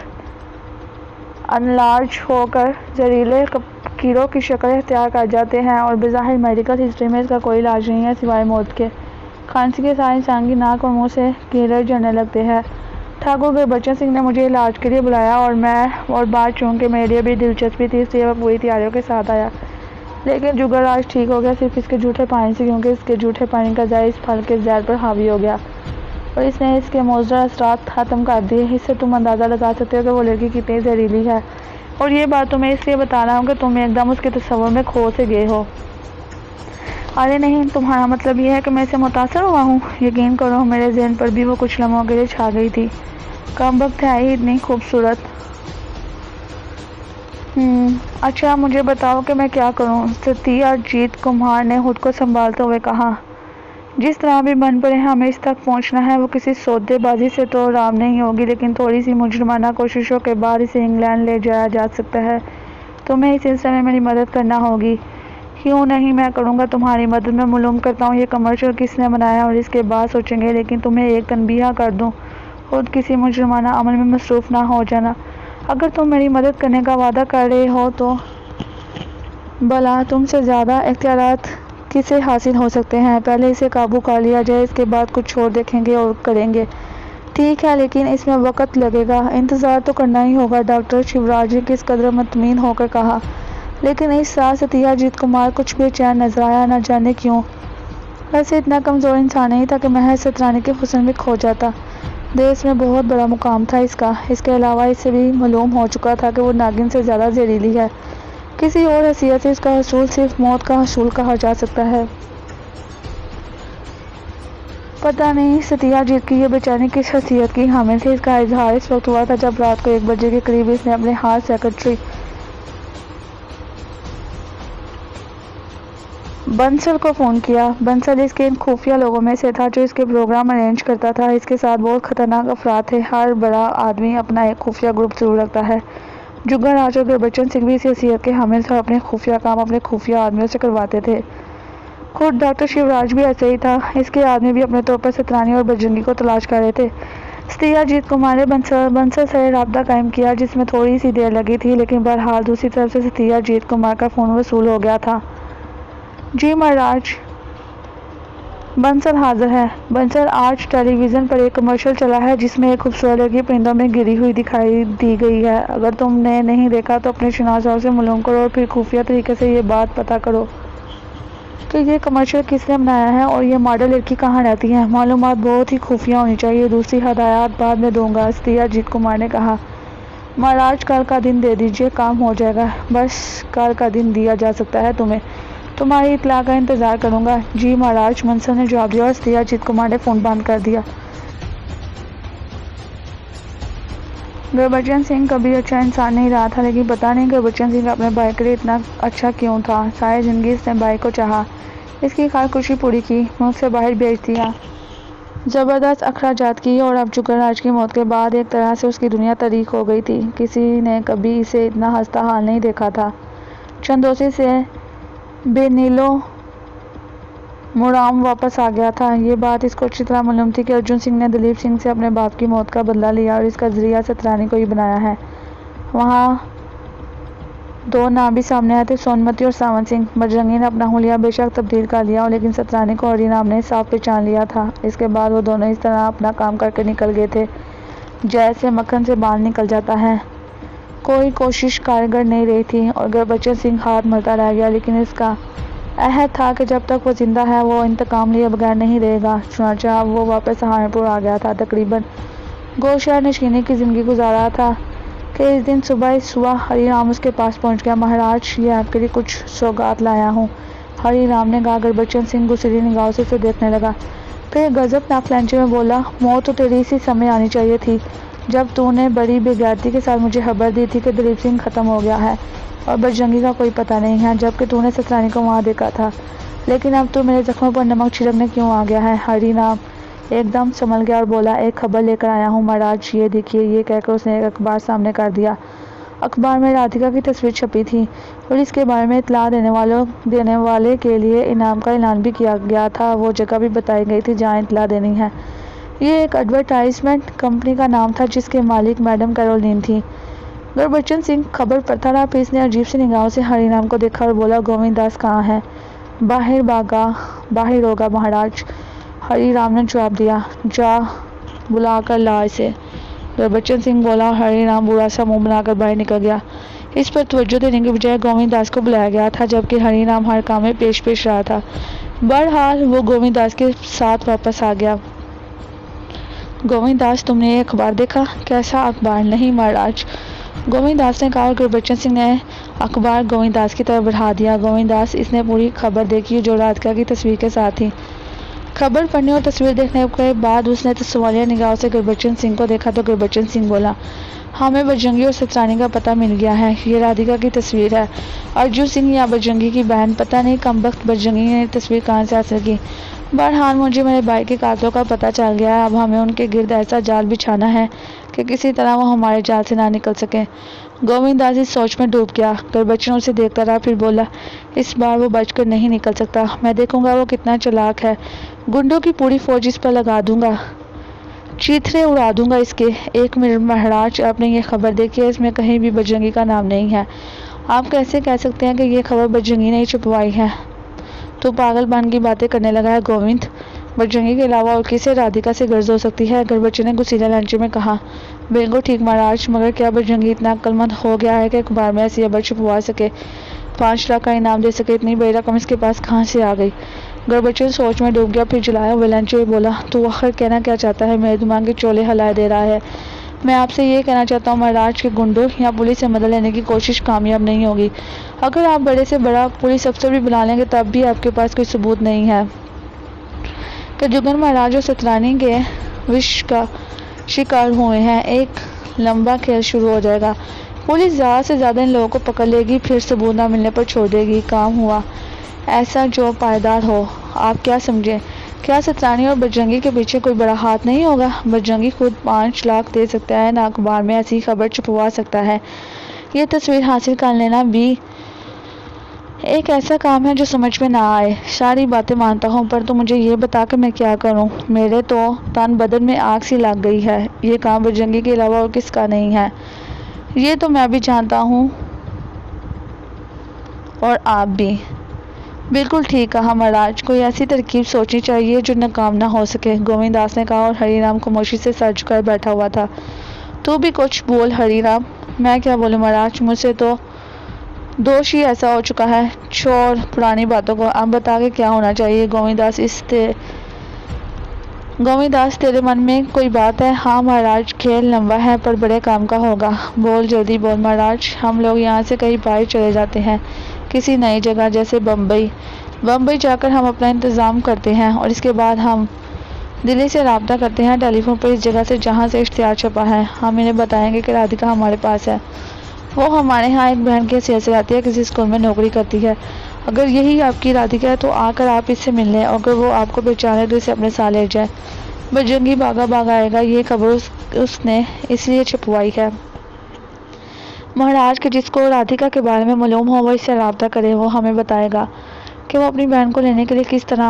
انلارج ہو کر زہریلے کیڑوں کی شکل اختیار کر جاتے ہیں، اور بظاہر میڈیکل ہسٹری میں اس کا کوئی علاج نہیں ہے سوائے موت کے۔ کھانسی کے ساتھ انسان کی ناک اور منہ سے کیڑے جڑنے لگتے ہیں۔ ٹھاکر گربچن سنگھ نے مجھے علاج کے لیے بلایا اور بات چونکہ میرے لیے بھی دلچسپی تھی اس لیے میں پوری تیاریوں کے ساتھ آیا، لیکن جگن راج ٹھیک ہو گیا صرف اس کے جھوٹے پانی سے، کیونکہ اس کے جھوٹے پانی کا زہر اس پھل کے زہر پر حاوی ہو گیا اور اس نے اس کے مضر اثرات ختم کر دیے۔ اس سے تم اندازہ لگا سکتے ہو کہ وہ لڑکی کتنی زہریلی ہے، اور یہ بات تمہیں اس لیے بتا رہا ہوں کہ تم ایک دم اس کے تصور میں کھو سے گئے ہو۔ ارے نہیں، تمہارا مطلب یہ ہے کہ میں اسے متاثر ہوا ہوں؟ یقین کرو میرے ذہن پر بھی وہ کچھ لمحوں کے لیے چھا گئی تھی۔ کم وقت ہے ہی اتنی خوبصورت۔ اچھا مجھے بتاؤ کہ میں کیا کروں؟ ستیاجیت کمار نے خود کو سنبھالتے ہوئے کہا، جس طرح بھی بن پڑے ہمیں اس تک پہنچنا ہے، وہ کسی سودے بازی سے تو رام نہیں ہوگی، لیکن تھوڑی سی مجرمانہ کوششوں کے بعد اسے انگلینڈ لے جایا جا سکتا ہے۔ تمہیں اس سلسلے میں میری مدد کرنا ہوگی۔ کیوں نہیں، میں کروں گا تمہاری مدد۔ میں معلوم کرتا ہوں یہ کمرشل کس نے بنایا اور اس کے بعد سوچیں گے، لیکن تمہیں ایک تنبیہ کر دوں، خود کسی مجرمانہ عمل میں مصروف نہ ہو جانا۔ اگر تم میری مدد کرنے کا وعدہ کر رہے ہو تو بھلا تم سے زیادہ اختیارات کسے حاصل ہو سکتے ہیں؟ پہلے اسے قابو کر لیا جائے، اس کے بعد کچھ اور دیکھیں گے اور کریں گے۔ ٹھیک ہے، لیکن اس میں وقت لگے گا، انتظار تو کرنا ہی ہوگا، ڈاکٹر شیوراج نے کس قدر مطمئن ہو کر کہا۔ لیکن اس سال ستیاجیت کمار کچھ بے چین نظر آیا، نہ جانے کیوں۔ ویسے اتنا کمزور انسان نہیں تھا کہ محض سترانی کے حسن میں کھو جاتا۔ دیس میں بہت بڑا مقام تھا اس کا۔ اس کے علاوہ اسے بھی معلوم ہو چکا تھا کہ وہ ناگن سے زیادہ زہریلی ہے، کسی اور حیثیت سے اس کا حصول صرف موت کا حصول کہا جا سکتا ہے۔ پتہ نہیں ستیاجیت کی یہ بے چینی کس حیثیت کی حامل تھی۔ اس کا اظہار اس وقت ہوا تھا جب رات کو 1 بجے کے قریب اس نے اپنے ہاتھ سیکرٹری بنسل کو فون کیا۔ بنسل اس کے ان خفیہ لوگوں میں سے تھا جو اس کے پروگرام ارینج کرتا تھا۔ اس کے ساتھ بہت خطرناک افراد تھے، ہر بڑا آدمی اپنا ایک خفیہ گروپ ضرور رکھتا ہے۔ جگن راج اور گربچن سنگھ بھی اس حیثیت کے حامل تھے اور اپنے خفیہ کام اپنے خفیہ آدمیوں سے کرواتے تھے۔ خود ڈاکٹر شیوراج بھی ایسے ہی تھا، اس کے آدمی بھی اپنے طور پر سترانی اور بجرنگی کو تلاش کر رہے تھے۔ ستیاجیت کمار نے بنسل سے رابطہ قائم کیا، جس میں تھوڑی سی دیر لگی تھی، لیکن بہرحال دوسری طرف سے ستیاجیت کمار کا فون وصول ہو گیا تھا۔ جی مہاراج، بنسل حاضر ہے۔ بنسل آج ٹیلی ویژن پر ایک کمرشل چلا ہے جس میں ایک خوبصورت لڑکی پرندوں میں گری ہوئی دکھائی دی گئی ہے۔ اگر تم نے نہیں دیکھا تو اپنے شناساؤں سے معلوم کرو اور پھر خفیہ طریقے سے یہ بات پتہ کرو کہ یہ کمرشل کس نے بنایا ہے اور یہ ماڈل لڑکی کہاں رہتی ہے۔ معلومات بہت ہی خفیہ ہونی چاہیے، دوسری ہدایات بعد میں دوں گا، ستیہ جیت کمار نے کہا۔ مہاراج کل کا دن دے دیجیے، کام ہو جائے گا۔ بس کل کا دن دیا جا سکتا ہے تمہیں، تمہاری اطلاع کا انتظار کروں گا۔ جی مہاراج، بنسل نے جواب دیا اور ستیہ جیت کمار نے فون بند کر دیا۔ گربچن سنگھ کبھی اچھا انسان نہیں رہا تھا، لیکن پتہ نہیں گربچن سنگھ اپنے بھائی کے لیے اتنا اچھا کیوں تھا۔ ساری زندگی اس نے بھائی کو چاہا، اس کی خواہشی پوری کی، ملک سے باہر بھیج دیا، زبردست اخراجات کیے، اور اب جگن راج کی موت کے بعد ایک طرح سے اس کی دنیا تاریک ہو گئی تھی۔ کسی نے کبھی اسے اتنا ہنستا حال نہیں دیکھا تھا۔ چندوسی سے بے نیلو مورام واپس آ گیا تھا۔ یہ بات اس کو اچھی طرح معلوم تھی کہ ارجن سنگھ نے دلیپ سنگھ سے اپنے باپ کی موت کا بدلہ لیا اور اس کا ذریعہ سترانی کو ہی بنایا ہے۔ وہاں دو نام بھی سامنے آئے تھے، سونمتی اور ساون سنگھ۔ بجرنگی نے اپنا حلیہ بے شک تبدیل کر لیا، لیکن سترانی کو ہری رام نے صاف پہچان لیا تھا۔ اس کے بعد وہ دونوں اس طرح اپنا کام کر کے نکل گئے تھے جیسے مکھن سے بال نکل جاتا ہے۔ کوئی کوشش کارگر نہیں رہی تھی اور گربچن سنگھ ہاتھ ملتا رہ گیا، لیکن اس کا عہد تھا کہ جب تک وہ زندہ ہے وہ انتقام لیے بغیر نہیں رہے گا۔ چنانچہ اب وہ واپس سہارنپور آ گیا تھا، تقریباً گوشہر نشینی کی زندگی گزار رہا تھا کہ اس دن صبح ہری رام اس کے پاس پہنچ گیا۔ مہاراج، یہ آپ کے لیے کچھ سوغات لایا ہوں، ہری رام نے کہا۔ گربچن سنگھ گسیلی نگاہوں سے اسے دیکھنے لگا، پھر غضبناک لہجے میں بولا، موت تو تیری اسی سمے آنی چاہیے تھی جب تو نے بڑی بے غیرتی کے ساتھ مجھے خبر دی تھی کہ دلیپ سنگھ ختم ہو گیا ہے اور بجرنگی کا کوئی پتہ نہیں ہے، جبکہ تو نے سترانی کو وہاں دیکھا تھا۔ لیکن اب تو میرے زخموں پر نمک چھڑکنے کیوں آ گیا ہے؟ ہری رام ایک دم سنبھل گیا اور بولا، ایک خبر لے کر آیا ہوں مہاراج، یہ دیکھیے۔ یہ کہہ کر اس نے ایک اخبار سامنے کر دیا۔ اخبار میں رادھیکا کی تصویر چھپی تھی اور اس کے بارے میں اطلاع دینے والے کے لیے انعام کا اعلان بھی کیا گیا تھا۔ وہ جگہ بھی بتائی گئی تھی جہاں اطلاع دینی ہے۔ یہ ایک ایڈورٹائزمنٹ کمپنی کا نام تھا جس کے مالک میڈم کیرولین تھی۔ گربچن سنگھ خبر پڑھتا رہا، پھر اس نے عجیب سی نگاہوں سے ہری رام کو دیکھا اور بولا، گووند داس کہاں ہے؟ باہر ہوگا مہاراج، ہری رام نے جواب دیا۔ جا بلا کر لا اسے، گربچن سنگھ بولا اور ہری رام برا سا منہ بنا کر باہر نکل گیا۔ اس پر توجہ دینے کے بجائے گووند داس کو بلایا گیا تھا، جبکہ ہری رام ہر کام میں پیش رہا تھا۔ بہرحال وہ گووند داس کے ساتھ واپس آ گیا۔ گووند داس، تم نے یہ اخبار دیکھا؟ کیسا اخبار؟ نہیں مہاراج، گووند داس نے کہا، اور گربچن سنگھ نے اخبار گووند داس کی طرف بڑھا دیا۔ گووند داس، اس نے پوری خبر دیکھی جو رادھیکا کی تصویر کے ساتھ تھی۔ خبر پڑھنے اور تصویر دیکھنے کے بعد اس نے سوالیہ نگاہوں سے گربچن سنگھ کو دیکھا تو گربچن سنگھ بولا، ہمیں بجرنگی اور سترانی کا پتہ مل گیا ہے، یہ رادھیکا کی تصویر ہے، ارجن سنگھ یا بجرنگی کی بہن، پتہ نہیں کمبخت بجرنگی نے تصویر کہاں سے حاصل کی۔ بہرحال مجھے میرے بھائی کے قاتلوں کا پتہ چل گیا ہے، اب ہمیں ان کے گرد ایسا جال بچھانا ہے کہ کسی طرح وہ ہمارے جال سے نہ نکل سکیں۔ گووند داس اس سوچ میں ڈوب گیا۔ گربچن اسے دیکھتا رہا، پھر بولا، اس بار وہ بچ کر نہیں نکل سکتا، میں دیکھوں گا وہ کتنا چالاک ہے، گنڈوں کی پوری فوج اس پر لگا دوں گا، چیتھڑے اڑا دوں گا اس کے۔ ایک منٹ مہاراج، آپ نے یہ خبر دیکھی ہے؟ اس میں کہیں بھی بجرنگی کا نام نہیں ہے۔ آپ کیسے کہہ سکتے ہیں کہ یہ خبر بجرنگی نے ہی چھپوائی ہے؟ تو پاگل پن کی باتیں کرنے لگا ہے گووند، بجرنگی کے علاوہ اور کسے رادھیکا سے غرض ہو سکتی ہے؟ گربچن نے گسیلے لہجے میں کہا۔ بالکل ٹھیک مہاراج، مگر کیا بجرنگی اتنا عقل مند ہو گیا ہے کہ اخبار میں ایسی خبر چھپوا سکے، 5 لاکھ کا انعام دے سکے؟ اتنی بڑی رقم اس کے پاس کہاں سے آ گئی؟ گربچن سوچ میں ڈوب گیا، پھر جلایا ہوئے لہجے میں بولا، تو آخر کہنا کیا چاہتا ہے؟ میرے دماغ کے چولے ہلائے دے رہا ہے۔ میں آپ سے یہ کہنا چاہتا ہوں مہاراج کہ گنڈوں یا پولیس سے مدد لینے کی کوشش کامیاب نہیں ہوگی۔ اگر آپ بڑے سے بڑا پولیس افسر بھی بلا لیں گے تب بھی آپ کے پاس کوئی ثبوت نہیں ہے کہ جگن مہاراج اور سترانی کے وش کا شکار ہوئے ہیں۔ ایک لمبا کھیل شروع ہو جائے گا، پولیس زیادہ سے زیادہ ان لوگوں کو پکڑ لے گی، پھر ثبوت نہ ملنے پر چھوڑ دے گی، کام ہوا، ایسا جو پائیدار ہو۔ آپ کیا سمجھیں؟ کیا سترانی اور بجرنگی کے پیچھے کوئی بڑا ہاتھ نہیں ہوگا؟ بجرنگی خود 5 لاکھ دے سکتا ہے، نہ اخبار میں ایسی خبر چھپوا سکتا ہے۔ یہ تصویر حاصل کر لینا بھی ایک ایسا کام ہے جو سمجھ میں نہ آئے۔ ساری باتیں مانتا ہوں، پر تو مجھے یہ بتا کہ میں کیا کروں؟ میرے تو تن بدن میں آگ سی لگ گئی ہے۔ یہ کام بجرنگی کے علاوہ اور کس کا نہیں ہے، یہ تو میں بھی جانتا ہوں اور آپ بھی۔ بالکل ٹھیک کہا مہاراج، کوئی ایسی ترکیب سوچنی چاہیے جو ناکام نہ ہو سکے، گووند داس نے کہا، اور ہری رام خاموشی سے سر جھکائے بیٹھا ہوا تھا۔ تو بھی کچھ بول ہری رام۔ میں کیا بولوں مہاراج، مجھ سے تو دوش ہی ایسا ہو چکا ہے، چھوڑ پرانی باتوں کو، اب بتا کے کیا ہونا چاہیے۔ گووند داس تیرے من میں کوئی بات ہے؟ ہاں مہاراج، کھیل لمبا ہے پر بڑے کام کا ہوگا، بول جلدی بول مہاراج۔ ہم لوگ یہاں سے کہیں باہر چلے جاتے ہیں، کسی نئی جگہ، جیسے بمبئی جا کر ہم اپنا انتظام کرتے ہیں، اور اس کے بعد ہم دلی سے رابطہ کرتے ہیں ٹیلی فون پر اس جگہ سے جہاں سے اشتہار چھپا ہے۔ ہم انہیں بتائیں گے کہ رادھیکا ہمارے پاس ہے، وہ ہمارے ہاں ایک بہن کی حیثیت سے آتی ہے، کسی اسکول میں نوکری کرتی ہے۔ اگر یہی آپ کی رادھیکا ہے تو آ کر آپ اس سے مل لیں، اور اگر وہ آپ کو پہچانے تو اسے اپنے ساتھ لے جائیں۔ بجرنگی بھاگا آئے گا، یہ خبر اس نے اس لیے چھپوائی ہے مہاراج کہ جس کو رادھیکا کے بارے میں معلوم ہو وہ اس سے رابطہ کرے، وہ ہمیں بتائے گا کہ وہ اپنی بہن کو لینے کے لیے کس طرح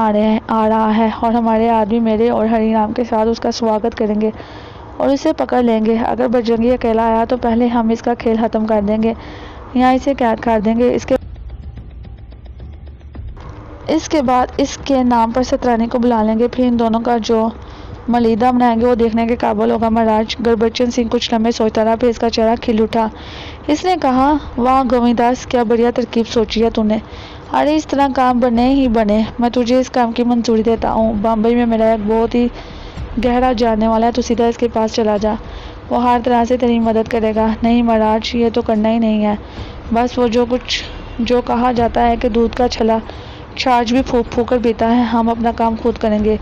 آ رہا ہے، اور ہمارے آدمی میرے اور ہری رام کے ساتھ اس کا سواگت کریں گے اور اسے پکڑ لیں گے۔ اگر بجرنگی اکیلا آیا تو پہلے ہم اس کا کھیل ختم کر دیں گے یا اسے قید کر دیں گے، اس کے بعد اس کے نام پر سترانی کو بلا لیں گے، پھر ان دونوں کا جو ملیدہ بنائیں گے وہ دیکھنے کے قابل ہوگا۔ مہاراج گربچن سنگھ کچھ لمحے سوچتا رہا، پھر اس کا چہرہ کھل اٹھا۔ اس نے کہا، واہ گووند داس، کیا بڑھیا ترکیب سوچی ہے تو نے۔ ارے اس طرح کام بنے ہی بنے، میں تجھے اس کام کی منظوری دیتا ہوں۔ بمبئی میں میرا ایک بہت ہی گہرا جاننے والا ہے، تو سیدھا اس کے پاس چلا جا، وہ ہر طرح سے تیری مدد کرے گا۔ نہیں مہاراج، یہ تو کرنا ہی نہیں ہے، بس وہ جو کہا جاتا ہے کہ دودھ کا چھلا چھاچھ بھی پھونک پھونک کر پیتا ہے، ہم اپنا کام خود کریں گے،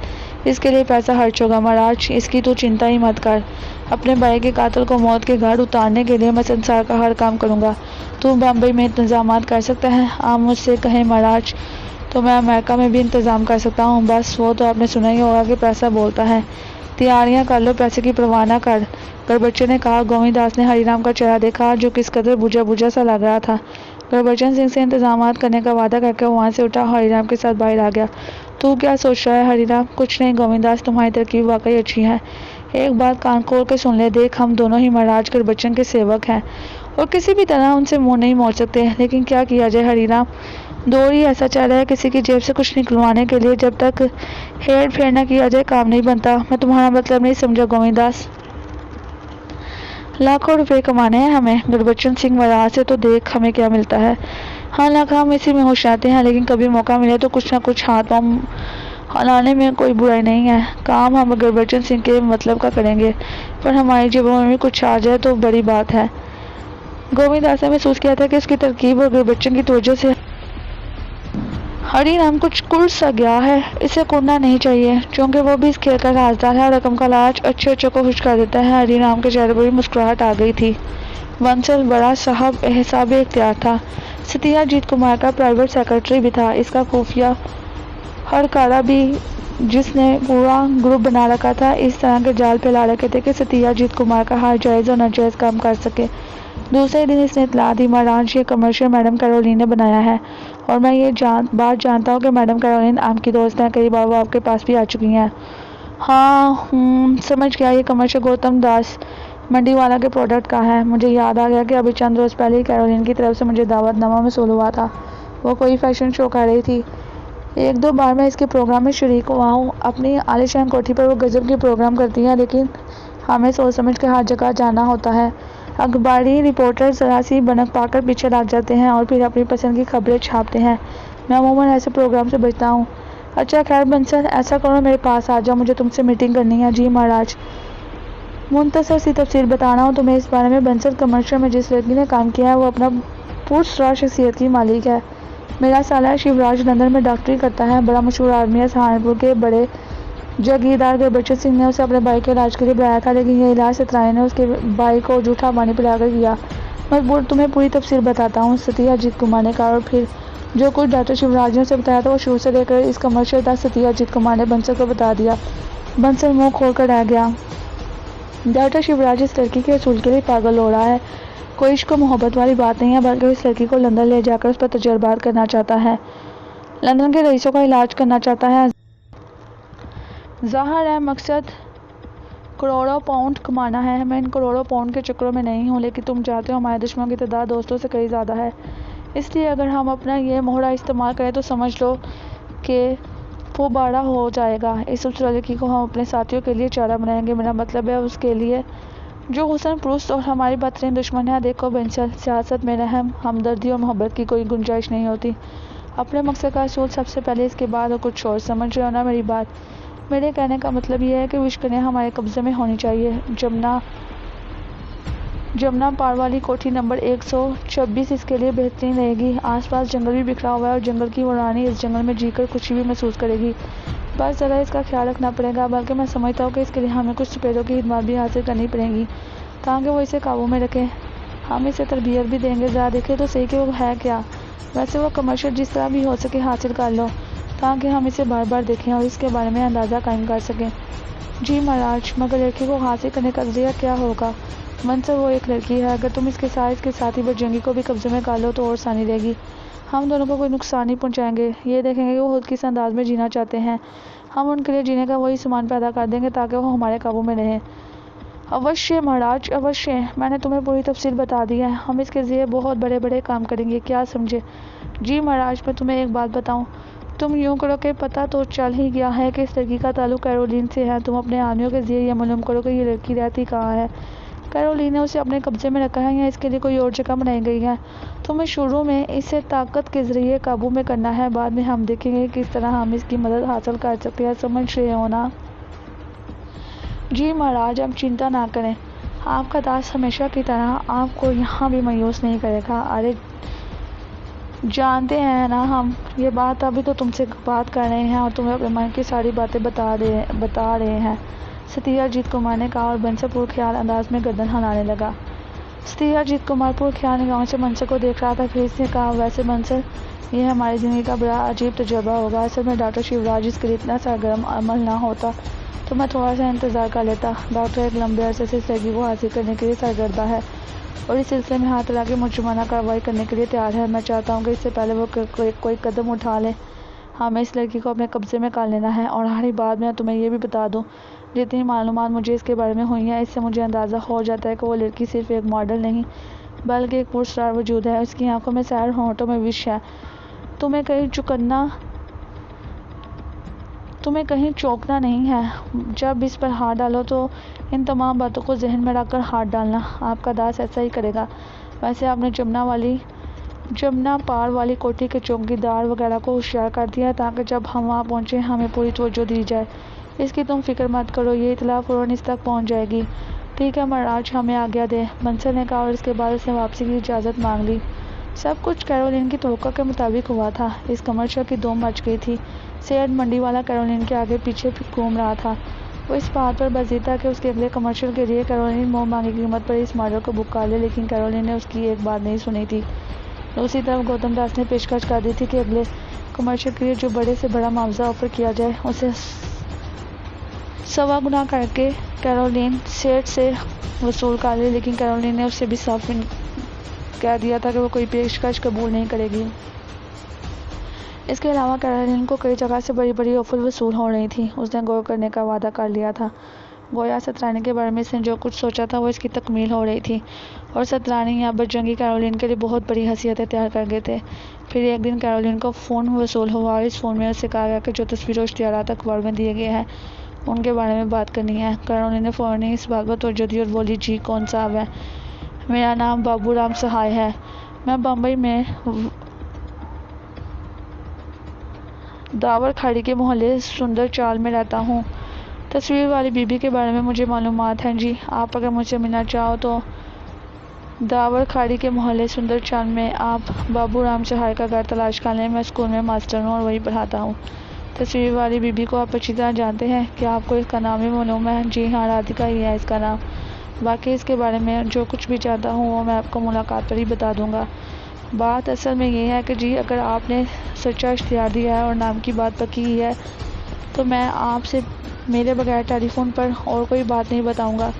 اس کے لیے پیسہ خرچ ہوگا مہاراج، اس کی تو چنتا ہی مت کر۔ اپنے بھائی کے قاتل کو موت کے گھاٹ اتارنے کے لیے میں سنسار کا ہر کام کروں گا۔ تو بمبئی میں انتظامات کر سکتا ہے؟ آپ مجھ سے کہیں مہاراج تو میں امریکہ میں بھی انتظام کر سکتا ہوں، بس وہ تو آپ نے سنا ہی ہوگا کہ پیسہ بولتا ہے، تیاریاں کر لو، پیسے کی پرواہ نہ کر، گربچن نے کہا۔ گووند داس نے ہری رام کا چہرہ دیکھا جو کس قدر بجھا بجھا سا لگ رہا تھا۔ گربچن سنگھ سے انتظامات کرنے کا وعدہ کر کے وہاں سے اٹھا، ہری رام کے ساتھ باہر آ گیا۔ تو کیا سوچ رہا ہے ہری رام؟ کچھ نہیں گووند داس، تمہاری ترکیب واقعی اچھی ہے، ایک بات کان کھول کے سن لے، دیکھ ہم دونوں ہی مہاراج گربچن کے سیوک ہیں اور کسی بھی طرح ان سے منہ نہیں موڑ سکتے، لیکن کیا کیا جائے ہری رام؟ دور ہی ایسا چل رہا ہے، کسی کی جیب سے کچھ نکلوانے کے لیے جب تک ہیر پھیر نہ کیا جائے کام نہیں بنتا۔ میں تمہارا مطلب نہیں سمجھا گووند داس۔ لاکھوں روپے کمانے ہیں ہمیں؟ گربچن سنگھ مہاراج سے تو دیکھ ہمیں کیا ملتا ہے۔ ہاں لاکھ ہم اسی میں ہوش آتے ہیں، لیکن کبھی موقع ملے تو کچھ نہ کچھ ہاتھ پاؤں ہلانے میں کوئی برائی نہیں ہے۔ کام ہم گربچن سنگھ کے مطلب کا کریں گے، پر ہماری جیبوں میں بھی کچھ آ جائے تو بڑی بات ہے۔ گووند داس نے محسوس کیا تھا کہ اس کی ترکیب اور گربچن کی توجہ سے ہری رام کچھ کڑ سا گیا ہے، اسے کڑنا نہیں چاہیے، چونکہ وہ بھی اس کھیل کا رازدار ہے اور رقم کا لالچ اچھے کو خوش کر دیتا ہے۔ ہری رام کے چہرے پر بھی مسکراہٹ آ گئی تھی۔ بنسل بڑا صاحب اختیار تھا، ستیہ جیت کمار کا پرائیویٹ سیکرٹری بھی تھا، اس کا خفیہ ہرکارہ بھی، جس نے پورا گروپ بنا رکھا تھا، اس طرح کے جال پھیلا رکھے تھے کہ ستیہ جیت کمار کا ہر جائز اور ناجائز کام کر سکے۔ دوسرے دن اس نے اطلاع دی، مہاراج یہ کمرشل میڈم کیرولین نے بنایا ہے، اور میں یہ بات جانتا ہوں کہ میڈم کیرولین آپ کی دوست ہیں، کئی بار وہ آپ کے پاس بھی آ چکی ہیں۔ ہاں سمجھ گیا، یہ کمرشل گوتم داس منڈی والا کے پروڈکٹ کا ہے۔ مجھے یاد آ گیا کہ ابھی چند روز پہلے ہی کیرولین کی طرف سے مجھے دعوت نامہ موصول ہوا تھا، وہ کوئی فیشن شو کر رہی تھی، ایک دو بار میں اس کے پروگرام میں شریک ہوا ہوں۔ اپنی عالیشان کوٹھی پر وہ غضب کے پروگرام کرتی ہیں، لیکن ہمیں سوچ سمجھ کے ہر جگہ جانا ہوتا ہے۔ اخباری رپورٹر ذرا سی بنک پا کر پیچھے لگ جاتے ہیں اور پھر اپنی پسند کی خبریں چھاپتے ہیں، میں عموماً ایسے پروگرام سے بچتا ہوں۔ اچھا خیر بنسل، ایسا کرو میرے پاس آ جاؤ، مجھے تم سے میٹنگ کرنی ہے۔ جی مہاراج۔ مختصر سی تفصیل بتا رہا ہوں تمہیں اس بارے میں، بنسل کمرشل میں جس لڑکی نے کام کیا ہے وہ اپنا پراسرار شخصیت کی مالک ہے۔ میرا سالا شیوراج لندن میں ڈاکٹری کرتا ہے، بڑا مشہور آدمی ہے، سہارنپور کے بڑے جاگیردار گربچن سنگھ نے اسے اپنے بھائی کے علاج کے لیے بلایا تھا، لیکن یہ علاج سترانی نے اس کے بھائی کو جھوٹا پانی پلا کر کیا۔ میں تمہیں پوری تفصیل بتاتا ہوں، ستیہ جیت کمار نے کہا، اور پھر جو کچھ ڈاکٹر شیوراج نے اسے بتایا تھا وہ شروع سے لے کر اس کمرشل تک ستیہ جیت کمار نے بنسل کو بتا دیا۔ بنسل منہ کھول کر رہ گیا۔ ڈاکٹر شیوراج اس لڑکی کے حصول کے لیے پاگل ہو رہا ہے، کوئی عشق و محبت والی بات نہیں ہے، بلکہ اس لڑکی کو لندن لے جا کر اس پر تجربات کرنا چاہتا ہے، لندن کے رئیسوں کا علاج کرنا چاہتا ہے۔ ظاہر ہے مقصد کروڑوں پاؤنڈ کمانا ہے۔ میں ان کروڑوں پاؤنڈ کے چکروں میں نہیں ہوں، لیکن تم جانتے ہو ہمارے دشمنوں کی تعداد دوستوں سے کہیں زیادہ ہے، اس لیے اگر ہم اپنا یہ مہرا استعمال کریں تو سمجھ لو کہ وہ بڑا ہو جائے گا۔ اس خوبصورت لڑکی کو ہم اپنے ساتھیوں کے لیے چارہ بنائیں گے، میرا مطلب ہے اس کے لیے جو حسن پرست اور ہماری بدترین دشمن ہے۔ دیکھو بنسل، سیاست میں رحم، ہمدردی اور محبت کی کوئی گنجائش نہیں ہوتی۔ اپنے مقصد کا اصول سب سے پہلے، اس کے بعد اور کچھ اور۔ سمجھ رہے ہو نا میری بات؟ میرے کہنے کا مطلب یہ ہے کہ وشکنیاں ہمارے قبضے میں ہونی چاہیے۔ جمنا پار والی کوٹھی نمبر 126 اس کے لیے بہترین رہے گی۔ آس پاس جنگل بھی بکھرا ہوا ہے اور جنگل کی وہ رانی اس جنگل میں جی کر خوشی بھی محسوس کرے گی۔ بس ذرا اس کا خیال رکھنا پڑے گا، بلکہ میں سمجھتا ہوں کہ اس کے لیے ہمیں کچھ سپیروں کی خدمات بھی حاصل کرنی پڑیں گی تاکہ وہ اسے قابو میں رکھے۔ ہم اسے تربیت بھی دیں گے، ذرا دیکھیں تو صحیح کہ وہ ہے کیا۔ ویسے وہ کمرشل جس طرح بھی ہو سکے حاصل کر لو تاکہ ہم اسے بار بار دیکھیں اور اس کے بارے میں اندازہ قائم کر سکیں۔ جی مہاراج، مگر لڑکی کو حاصل کرنے کا ذریعہ کیا ہوگا؟ منصر، وہ ایک لڑکی ہے، اگر تم اس کے ساتھ ہی بجرنگی کو بھی قبضے میں کر لو تو اور آسانی رہے گی۔ ہم دونوں کو کوئی نقصان نہیں پہنچائیں گے، یہ دیکھیں گے کہ وہ خود کس انداز میں جینا چاہتے ہیں، ہم ان کے لیے جینے کا وہی سامان پیدا کر دیں گے تاکہ وہ ہمارے قابو میں رہیں۔ اوشیہ مہاراج، اوشیہ، میں نے تمہیں پوری تفصیل بتا دی ہے، ہم اس کے ذریعے بہت بڑے بڑے کام کریں گے، کیا سمجھے؟ جی مہاراج، میں تمہیں ایک بات بتاؤں، تم یوں کرو کہ پتہ تو چل ہی گیا ہے کہ اس لڑکی کا تعلق کیرولین سے ہے، تم اپنے آدمیوں کے ذریعے یہ معلوم کرو کہ یہ لڑکی رہتی کہاں ہے، کیرولین نے اسے اپنے قبضے میں رکھا ہے یا اس کے لیے کوئی اور جگہ بنائی گئی ہے۔ تمہیں شروع میں اسے طاقت کے ذریعے قابو میں کرنا ہے، بعد میں ہم دیکھیں گے کس طرح ہم اس کی مدد حاصل کر سکتے ہیں، سمجھ رہے ہو نا؟ جی مہاراج، اب چنتا نہ کریں، آپ کا داس ہمیشہ کی طرح آپ کو یہاں بھی مایوس نہیں کرے گا۔ ارے جانتے ہیں نا ہم، یہ بات ابھی تو تم سے بات کر رہے ہیں اور تمہیں اپنے من کی ساری باتیں بتا رہے ہیں، ستیہ جیت کمار نے کہا اور بنسل پرخیال انداز میں گردن ہلانے لگا۔ ستیہ جیت کمار پرخیال نگاہوں سے منصر کو دیکھ رہا تھا، پھر اس نے کہا، ویسے منصر، یہ ہماری زندگی کا بڑا عجیب تجربہ ہوگا، اصل میں ڈاکٹر شیوراج اس کے لیے اتنا سرگرم عمل نہ ہوتا تو میں تھوڑا سا انتظار کر لیتا۔ ڈاکٹر ایک لمبے عرصے سے اس لڑکی کو حاصل کرنے کے لیے سرگرداں ہے اور اس سلسلے میں ہر طرح کی مجرمانہ کارروائی کرنے کے لیے تیار ہے۔ میں چاہتا ہوں کہ اس سے پہلے وہ کوئی قدم اٹھا لے، ہمیں اس لڑکی کو اپنے قبضے میں کر لینا ہے۔ اور آخری بات میں تمہیں یہ بھی بتا دوں، جتنی معلومات مجھے اس کے بارے میں ہوئی ہیں، اس سے مجھے اندازہ ہو جاتا ہے کہ وہ لڑکی صرف ایک ماڈل نہیں بلکہ ایک پراسرار وجود ہے، اس کی آنکھوں میں سحر، ہونٹوں میں وش ہے۔ تمہیں کہیں چونکنا نہیں ہے، جب اس پر ہاتھ ڈالو تو ان تمام باتوں کو ذہن میں رکھ کر ہاتھ ڈالنا، آپ کا داس ایسا ہی کرے گا۔ ویسے آپ نے جمنا پار والی کوٹھی کے چوکیدار وغیرہ کو ہوشیار کر دیا ہے تاکہ جب ہم وہاں پہنچیں ہمیں پوری توجہ دی جائے، اس کی تم فکر مت کرو، یہ اطلاع فوراً اس تک پہنچ جائے گی۔ ٹھیک ہے مہاراج، ہمیں آگیا دیں، منصر نے کہا اور اس کے بعد اس نے واپسی کی اجازت مانگ لی۔ سب کچھ کیرولین کی توقع کے مطابق ہوا تھا۔ اس کمرشل کی دوم مچ گئی تھی، سیٹ منڈی والا کیرولین کے آگے پیچھے گھوم رہا تھا، وہ اس بات پر بزید تھا کہ اس کے اگلے کمرشل کے لیے کیرولین منہ مانگی قیمت پر اس ماڈل کو بک کر لے، لیکن کیرولین نے اس کی ایک بات نہیں سنی تھی۔ دوسری طرف گوتم داس نے پیشکش کر دی تھی کہ اگلے کمرشل کے لیے جو بڑے سے بڑا معاوضہ آفر کیا جائے اسے 1.25 گنا کر کے کیرولین سیٹ سے وصول کر لے، لیکن کیرولین نے اس سے بھی صاف کہہ دیا تھا کہ وہ کوئی پیشکش قبول نہیں کرے گی۔ اس کے علاوہ کیرولین کو کئی جگہ سے بڑی بڑی آفر وصول ہو رہی تھی، اس نے غور کرنے کا وعدہ کر لیا تھا، گویا سترانی کے بارے میں اس نے جو کچھ سوچا تھا وہ اس کی تکمیل ہو رہی تھی، اور سترانی یا بجرنگی کیرولین کے لیے بہت بڑی حیثیتیں تیار کر گئے تھے۔ پھر ایک دن کیرولین کو فون وصول ہوا اور اس فون میں اس سے کہا گیا کہ جو تصویر و اشتہارات اخبار میں دیے گئے ہیں ان کے بارے میں بات کرنی ہے۔ کیرولین نے فوراً اس بات پر توجہ دی اور بولی، جی کون صاحب ہے؟ میرا نام بابو رام سہائے ہے، میں بمبئی میں داور کھاڑی کے محلے سندر چال میں رہتا ہوں۔ تصویر والی بی بی کے بارے میں مجھے معلومات ہیں جی، آپ اگر مجھ سے ملنا چاہو تو داور کھاڑی کے محلے سندر چال میں آپ بابو رام سہائے کا گھر تلاش کر لیں، میں اسکول میں ماسٹر ہوں اور وہیں پڑھاتا ہوں۔ تصویر والی بی بی کو آپ اچھی طرح جانتے ہیں، کیا آپ کو اس کا نام بھی معلوم ہے؟ جی ہاں، رادھیکا ہی ہے اس کا نام۔ باقی اس کے بارے میں جو کچھ بھی جانتا ہوں وہ میں آپ کو ملاقات پر ہی بتا دوں گا۔ بات اصل میں یہ ہے کہ جی اگر آپ نے سچا اشتہار دیا ہے اور نام کی بات پکی کی ہے تو میں آپ سے میرے بغیر ٹیلی فون پر اور کوئی بات نہیں بتاؤں گا۔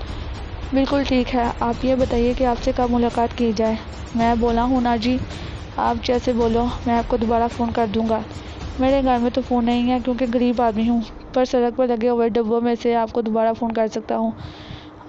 بالکل ٹھیک ہے، آپ یہ بتائیے کہ آپ سے کب ملاقات کی جائے؟ میں بولا ہوں نا جی، آپ جیسے بولو، میں آپ کو دوبارہ فون کر دوں گا۔ میرے گھر میں تو فون نہیں ہے کیونکہ غریب آدمی ہوں، پر سڑک پر لگے ہوئے ڈبوں میں سے آپ کو دوبارہ فون کر سکتا ہوں۔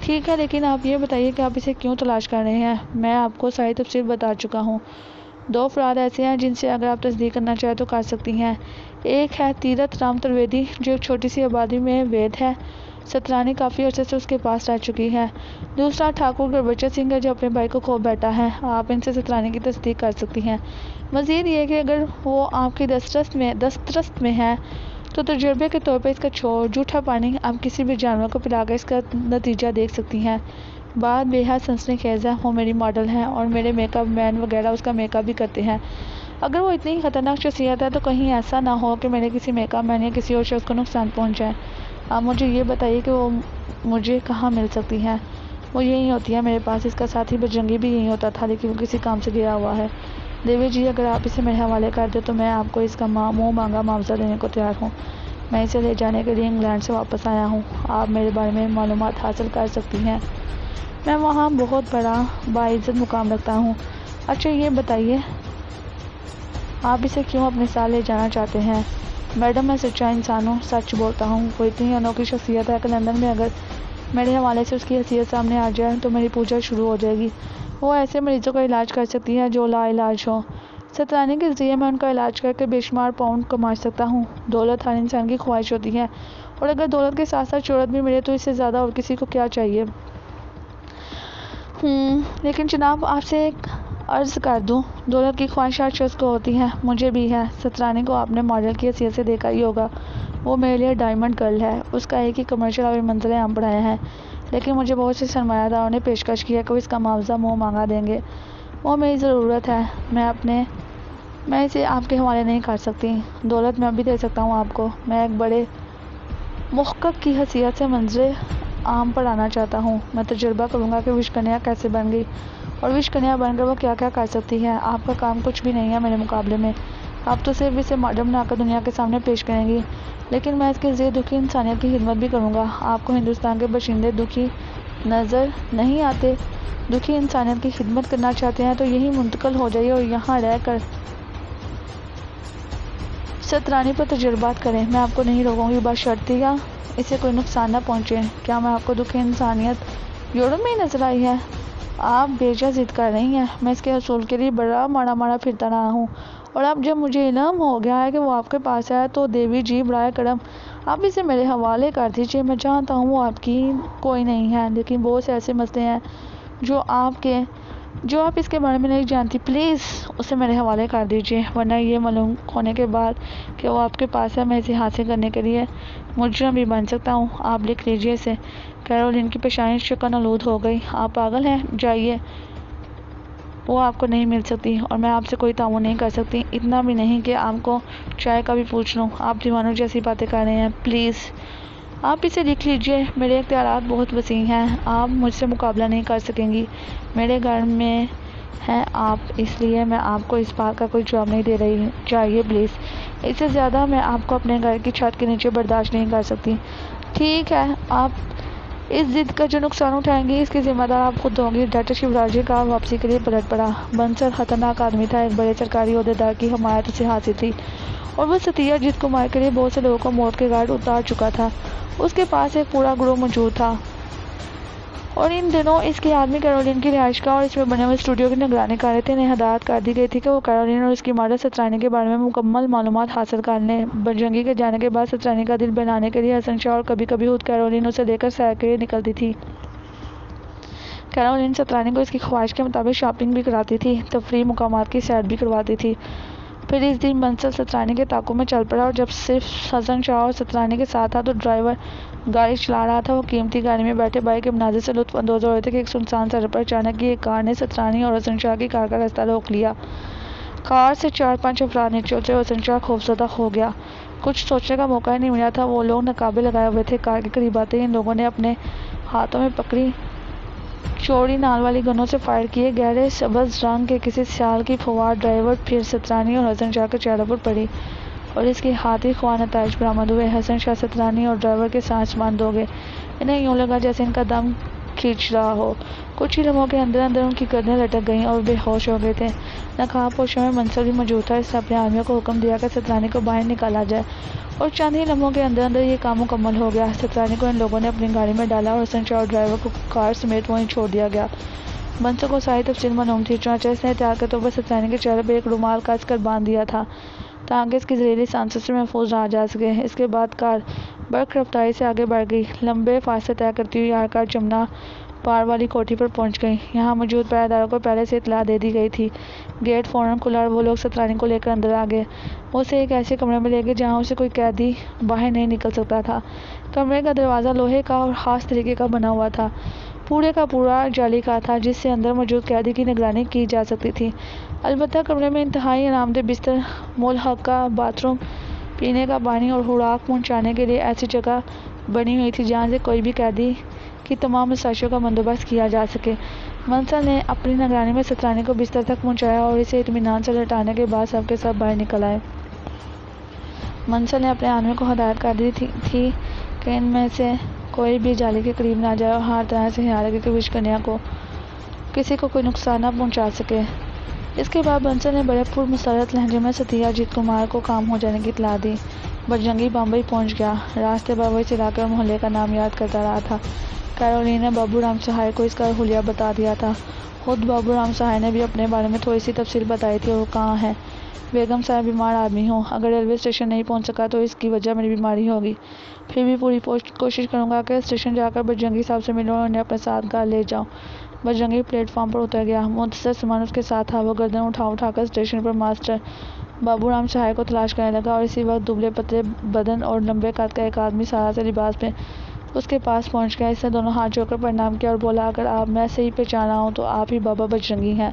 ٹھیک ہے، لیکن آپ یہ بتائیے کہ آپ اسے کیوں تلاش کر رہے ہیں؟ میں آپ کو ساری تفصیل بتا چکا ہوں۔ 2 افراد ایسے ہیں جن سے اگر آپ تصدیق کرنا چاہیں تو کر سکتی ہیں۔ ایک ہے تیرتھ رام ترویدی جو ایک چھوٹی سی آبادی میں وید ہے۔ سترانی کافی عرصے سے اس کے پاس رہ چکی ہے۔ دوسرا ٹھاکر گربچن سنگھ ہے جو اپنے بھائی کو کھو بیٹھا ہے۔ آپ ان سے سترانی کی تصدیق کر سکتی ہیں۔ مزید یہ کہ اگر وہ آپ کی دسترس میں ہے تو تجربے کے طور پر اس کا جھوٹا پانی آپ کسی بھی جانور کو پلا کر اس کا نتیجہ دیکھ سکتی ہیں۔ بات بے حد سنسنی خیز ہے، وہ میری ماڈل ہیں اور میرے میک اپ مین وغیرہ اس کا میک اپ بھی کرتے ہیں۔ اگر وہ اتنی خطرناک شخصیت ہے تو کہیں ایسا نہ ہو کہ میرے کسی میک اپ مین یا کسی اور شخص کو نقصان پہنچ جائے۔ آپ مجھے یہ بتائیے کہ وہ مجھے کہاں مل سکتی ہیں؟ وہ یہی ہوتی ہے میرے پاس۔ اس کا ساتھی بجرنگی بھی یہی ہوتا تھا لیکن وہ کسی کام سے گیا ہوا ہے۔ دیوی جی، اگر آپ اسے میرے حوالے کر دیں تو میں آپ کو اس کا منہ مانگا معاوضہ دینے کو تیار ہوں۔ میں اسے لے جانے کے لیے انگلینڈ سے واپس آیا ہوں۔ آپ میرے بارے میں معلومات حاصل کر سکتی ہیں۔ میں وہاں بہت بڑا باعزت مقام رکھتا ہوں۔ اچھا یہ بتائیے آپ اسے کیوں اپنے ساتھ لے جانا چاہتے ہیں؟ میڈم، میں سچا انسان ہوں، سچ بولتا ہوں۔ وہ اتنی انوکھی شخصیت ہے کہ لندن میں اگر میرے حوالے سے اس کی حیثیت سامنے آ جائے تو میری پوجا شروع ہو جائے گی۔ وہ ایسے مریضوں کا علاج کر سکتی ہے جو لا علاج ہو۔ سترانی کے ذریعے میں ان کا علاج کر کے بے شمار پاؤنڈ کما سکتا ہوں۔ دولت ہر انسان کی خواہش ہوتی ہے اور اگر دولت کے ساتھ ساتھ شہرت بھی ملے تو اس سے زیادہ اور کسی کو کیا چاہیے؟ لیکن جناب آپ سے ایک عرض کر دوں، دولت کی خواہش ہر شخص کو ہوتی ہے، مجھے بھی ہے۔ سترانی کو آپ نے ماڈل کی حیثیت سے دیکھا ہی ہوگا۔ وہ میرے لیے ڈائمنڈ گرل ہے۔ اس کا ایک ہی کمرشل ابھی منزل عام پر آیا ہے لیکن مجھے بہت سے سرمایہ داروں نے پیشکش کی ہے کہ وہ اس کا معاوضہ منہ مانگا دیں گے۔ وہ میری ضرورت ہے، میں اسے آپ کے حوالے نہیں کر سکتی۔ دولت میں ابھی دے سکتا ہوں آپ کو۔ میں ایک بڑے محقق کی حیثیت سے منظر عام پر آنا چاہتا ہوں۔ میں تجربہ کروں گا کہ وش کنیا کیسے بن گئی اور وش کنیا بن کر وہ کیا کیا کر سکتی ہے۔ آپ کا کام کچھ بھی نہیں ہے میرے مقابلے میں۔ آپ تو صرف اسے ماڈل بنا کر دنیا کے سامنے پیش کریں گی لیکن میں اس کے ذریعے دکھی انسانیت کی خدمت بھی کروں گا۔ آپ کو ہندوستان کے باشندے دکھی نظر نہیں آتے؟ دکھی انسانیت کی خدمت کرنا چاہتے ہیں تو یہی منتقل ہو جائیے اور یہاں رہ کر سترانی پر تجربات کریں۔ میں آپ کو نہیں روکوں گی بشرطیہ اسے کوئی نقصان نہ پہنچے۔ کیا میں آپ کو دکھی انسانیت یورپ میں ہی نظر آئی ہے؟ آپ بیجا ضد کر رہی ہیں۔ میں اس کے حصول کے لیے بڑا مارا پھرتا رہا ہوں اور اب جب مجھے علم ہو گیا ہے کہ وہ آپ کے پاس ہے تو دیوی جی برائے کرم آپ اسے میرے حوالے کر دیجیے۔ میں جانتا ہوں وہ آپ کی کوئی نہیں ہے لیکن بہت سے ایسے مسئلے ہیں جو آپ اس کے بارے میں نہیں جانتی۔ پلیز اسے میرے حوالے کر دیجیے ورنہ یہ معلوم ہونے کے بعد کہ وہ آپ کے پاس ہے میں اسے حاصل کرنے کے لیے مجرم بھی بن سکتا ہوں۔ آپ لکھ لیجیے اسے۔ کیرولین کی پیشانی شکن آلود ہو گئی۔ آپ پاگل ہیں، جائیے۔ وہ آپ کو نہیں مل سکتی اور میں آپ سے کوئی تعاون نہیں کر سکتی، اتنا بھی نہیں کہ آپ کو چائے کا بھی پوچھ لوں۔ آپ دیوانوں جیسی باتیں کر رہے ہیں۔ پلیز آپ اسے لکھ لیجیے۔ میرے اختیارات بہت وسیع ہیں، آپ مجھ سے مقابلہ نہیں کر سکیں گی۔ میرے گھر میں ہیں آپ، اس لیے میں آپ کو اس بات کا کوئی جواب نہیں دے رہی۔ جائیے پلیز۔ اس سے زیادہ میں آپ کو اپنے گھر کی چھت کے نیچے برداشت نہیں کر سکتی۔ ٹھیک ہے، آپ اس ضد کا جو نقصان اٹھائیں گی اس کی ذمہ دار آپ خود ہوں گی۔ ڈاکٹر شیوراج جی کا واپسی کے لیے پلٹ پڑا۔ بنسل خطرناک آدمی تھا، ایک بڑے سرکاری عہدیدار کی حمایت اسے حاصل تھی اور وہ ستیہ جیت کمار کے لیے بہت سے لوگوں کو موت کے گھاٹ اتار چکا تھا۔ اس کے پاس ایک پورا گروہ موجود تھا اور ان دنوں اس کے آدمی کیرولین کی رہائش گاہ اور اس میں بنے ہوئے اسٹوڈیو کی نگرانی کر رہے تھے۔ انہیں ہدایت کر دی گئی تھی کہ وہ کیرولین اور اس کی ماڈل سترانی کے بارے میں مکمل معلومات حاصل کر لیں۔ بجرنگی کے جانے کے بعد سترانی کا دل بہلانے کے لیے حسن شاہ اور کبھی کبھی خود کیرولین اسے لے کر سیر کے لیے نکلتی تھی۔ کیرولین سترانی کو اس کی خواہش کے مطابق شاپنگ بھی کراتی تھی، تفریحی مقامات کی سیر بھی کرواتی تھی۔ پھر اس دن بنسل سترانی کے طاقوں میں چل پڑا اور جب صرف حسن شاہ اور سترانی کے ساتھ تھا تو ڈرائیور گاڑی چلا رہا تھا۔ وہ قیمتی گاڑی میں بیٹھے بھائی کے مناظر سے لطف اندوز ہو رہے تھے کہ ایک سنسان سڑک پر اچانک ایک کار نے سترانی اور حسن شاہ کی کار کا راستہ روک لیا۔ کار سے 4-5 افراد نیچے اترے اور حسن شاہ خوفزدہ ہو گیا۔ کچھ سوچنے کا موقع ہی نہیں ملا تھا۔ وہ لوگ نقابیں لگائے ہوئے تھے۔ کار کے قریب آتے ہی ان لوگوں نے اپنے ہاتھوں میں پکڑی چوڑی نال والی گنوں سے فائر کیے۔ گہرے سبز رنگ کے کسی سیال کی فوار ڈرائیور پھر سترانی اور حسن شاہ کے چہروں پر پڑی اور اس کے ہاتھی خواہ نتائج برآمد ہوئے۔ حسن شاہ، سترانی اور ڈرائیور کے سانس بند ہو گئے۔ انہیں یوں لگا جیسے ان کا دم کھینچ رہا ہو۔ کچھ ہی لمحوں کے اندر اندر ان کی گردنیں لٹک گئیں اور بے ہوش ہو گئے تھے۔ نقاب پوشوں میں منصور بھی موجود تھا۔ اس نے اپنے آدمیوں کو حکم دیا کہ سترانی کو باہر نکالا جائے اور چند ہی لمحوں کے اندر اندر یہ کام مکمل ہو گیا۔ سترانی کو ان لوگوں نے اپنی گاڑی میں ڈالا اور حسن شاہ اور ڈرائیور کو کار سمیت وہیں چھوڑ دیا گیا۔ منصور کو ساری تفصیل معلوم تھی، چنانچہ اس نے احتیاط کے طور پر سترانی کے چہرے پر ایک رومال کس کر باندھ دیا تھا تاکہ اس کی زہریلی سانسوں سے محفوظ رہا جا سکے۔ اس کے بعد کار برق رفتاری سے آگے بڑھ گئی، لمبے فاصلے طے کرتی ہوئی کار جمنا پار والی کوٹھی پر پہنچ گئی۔ یہاں موجود پہرے داروں کو پہلے سے اطلاع دے دی گئی تھی۔ گیٹ فوراً کھلا اور وہ لوگ سترانی کو لے کر اندر آ گئے۔ وہ اسے ایک ایسے کمرے میں لے گئے جہاں اسے کوئی قیدی باہر نہیں نکل سکتا تھا۔ کمرے کا دروازہ لوہے کا اور خاص طریقے کا بنا ہوا تھا، پورے کا پورا جالی کا تھا، جس سے اندر موجود قیدی کی نگرانی کی جا سکتی تھی۔ البتہ کمرے میں انتہائی آرام دہ بستر، ملحقہ باتھ روم، پینے کا پانی اور خوراک پہنچانے کے لیے ایسی جگہ بنی ہوئی تھی جہاں سے کوئی بھی قیدی کی تمام آسائشوں کا بندوبست کیا جا سکے۔ منصور نے اپنی نگرانی میں سترانی کو بستر تک پہنچایا اور اسے اطمینان سے لٹانے کے بعد سب کے سب باہر نکل آئے۔ منصور نے اپنے آدمی کو ہدایت کر دی تھی کہ ان میں سے کوئی بھی جالی کے قریب نہ جائے اور ہر طرح سے خیال رکھے کہ وشکنیا کو کسی کو کوئی نقصان نہ پہنچا سکے۔ اس کے بعد منصور نے بڑے پرمسرت لہجے میں ستیہ اجیت کمار کو کام ہو جانے کی اطلاع دی۔ بجرنگی بمبئی پہنچ گیا۔ راستے بھر وہ اس علاقے اور محلے کا نام یاد کرتا رہا تھا۔ کیرولین نے بابو رام سہائے کو اس کا حلیہ بتا دیا تھا۔ خود بابو رام سہائے نے بھی اپنے بارے میں تھوڑی سی تفصیل بتائی تھی اور وہ کہاں ہے۔ بیگم صاحب بیمار آدمی ہوں، اگر ریلوے اسٹیشن نہیں پہنچ سکا تو اس کی وجہ میری بیماری ہوگی، پھر بھی پوری کوشش کروں گا کہ اسٹیشن جا کر بجرنگی صاحب سے ملوں اور انہیں اپنے ساتھ گھر لے جاؤں۔ بجرنگی پلیٹ فارم پر اتر گیا۔ مختصر سامان اس کے ساتھ تھا۔ وہ گردن اٹھا کر اسٹیشن پر ماسٹر بابو رام سہائے کو تلاش کرنے لگا اور اسی وقت دبلے پتلے بدن اور لمبے قد کا ایک آدمی سارا سے لباس میں اس کے پاس پہنچ گیا۔ اس نے دونوں ہاتھ جوڑ کر پرنام کیا اور بولا، اگر آپ میں صحیح پہچان رہا ہوں تو آپ ہی بابا بجرنگی ہیں۔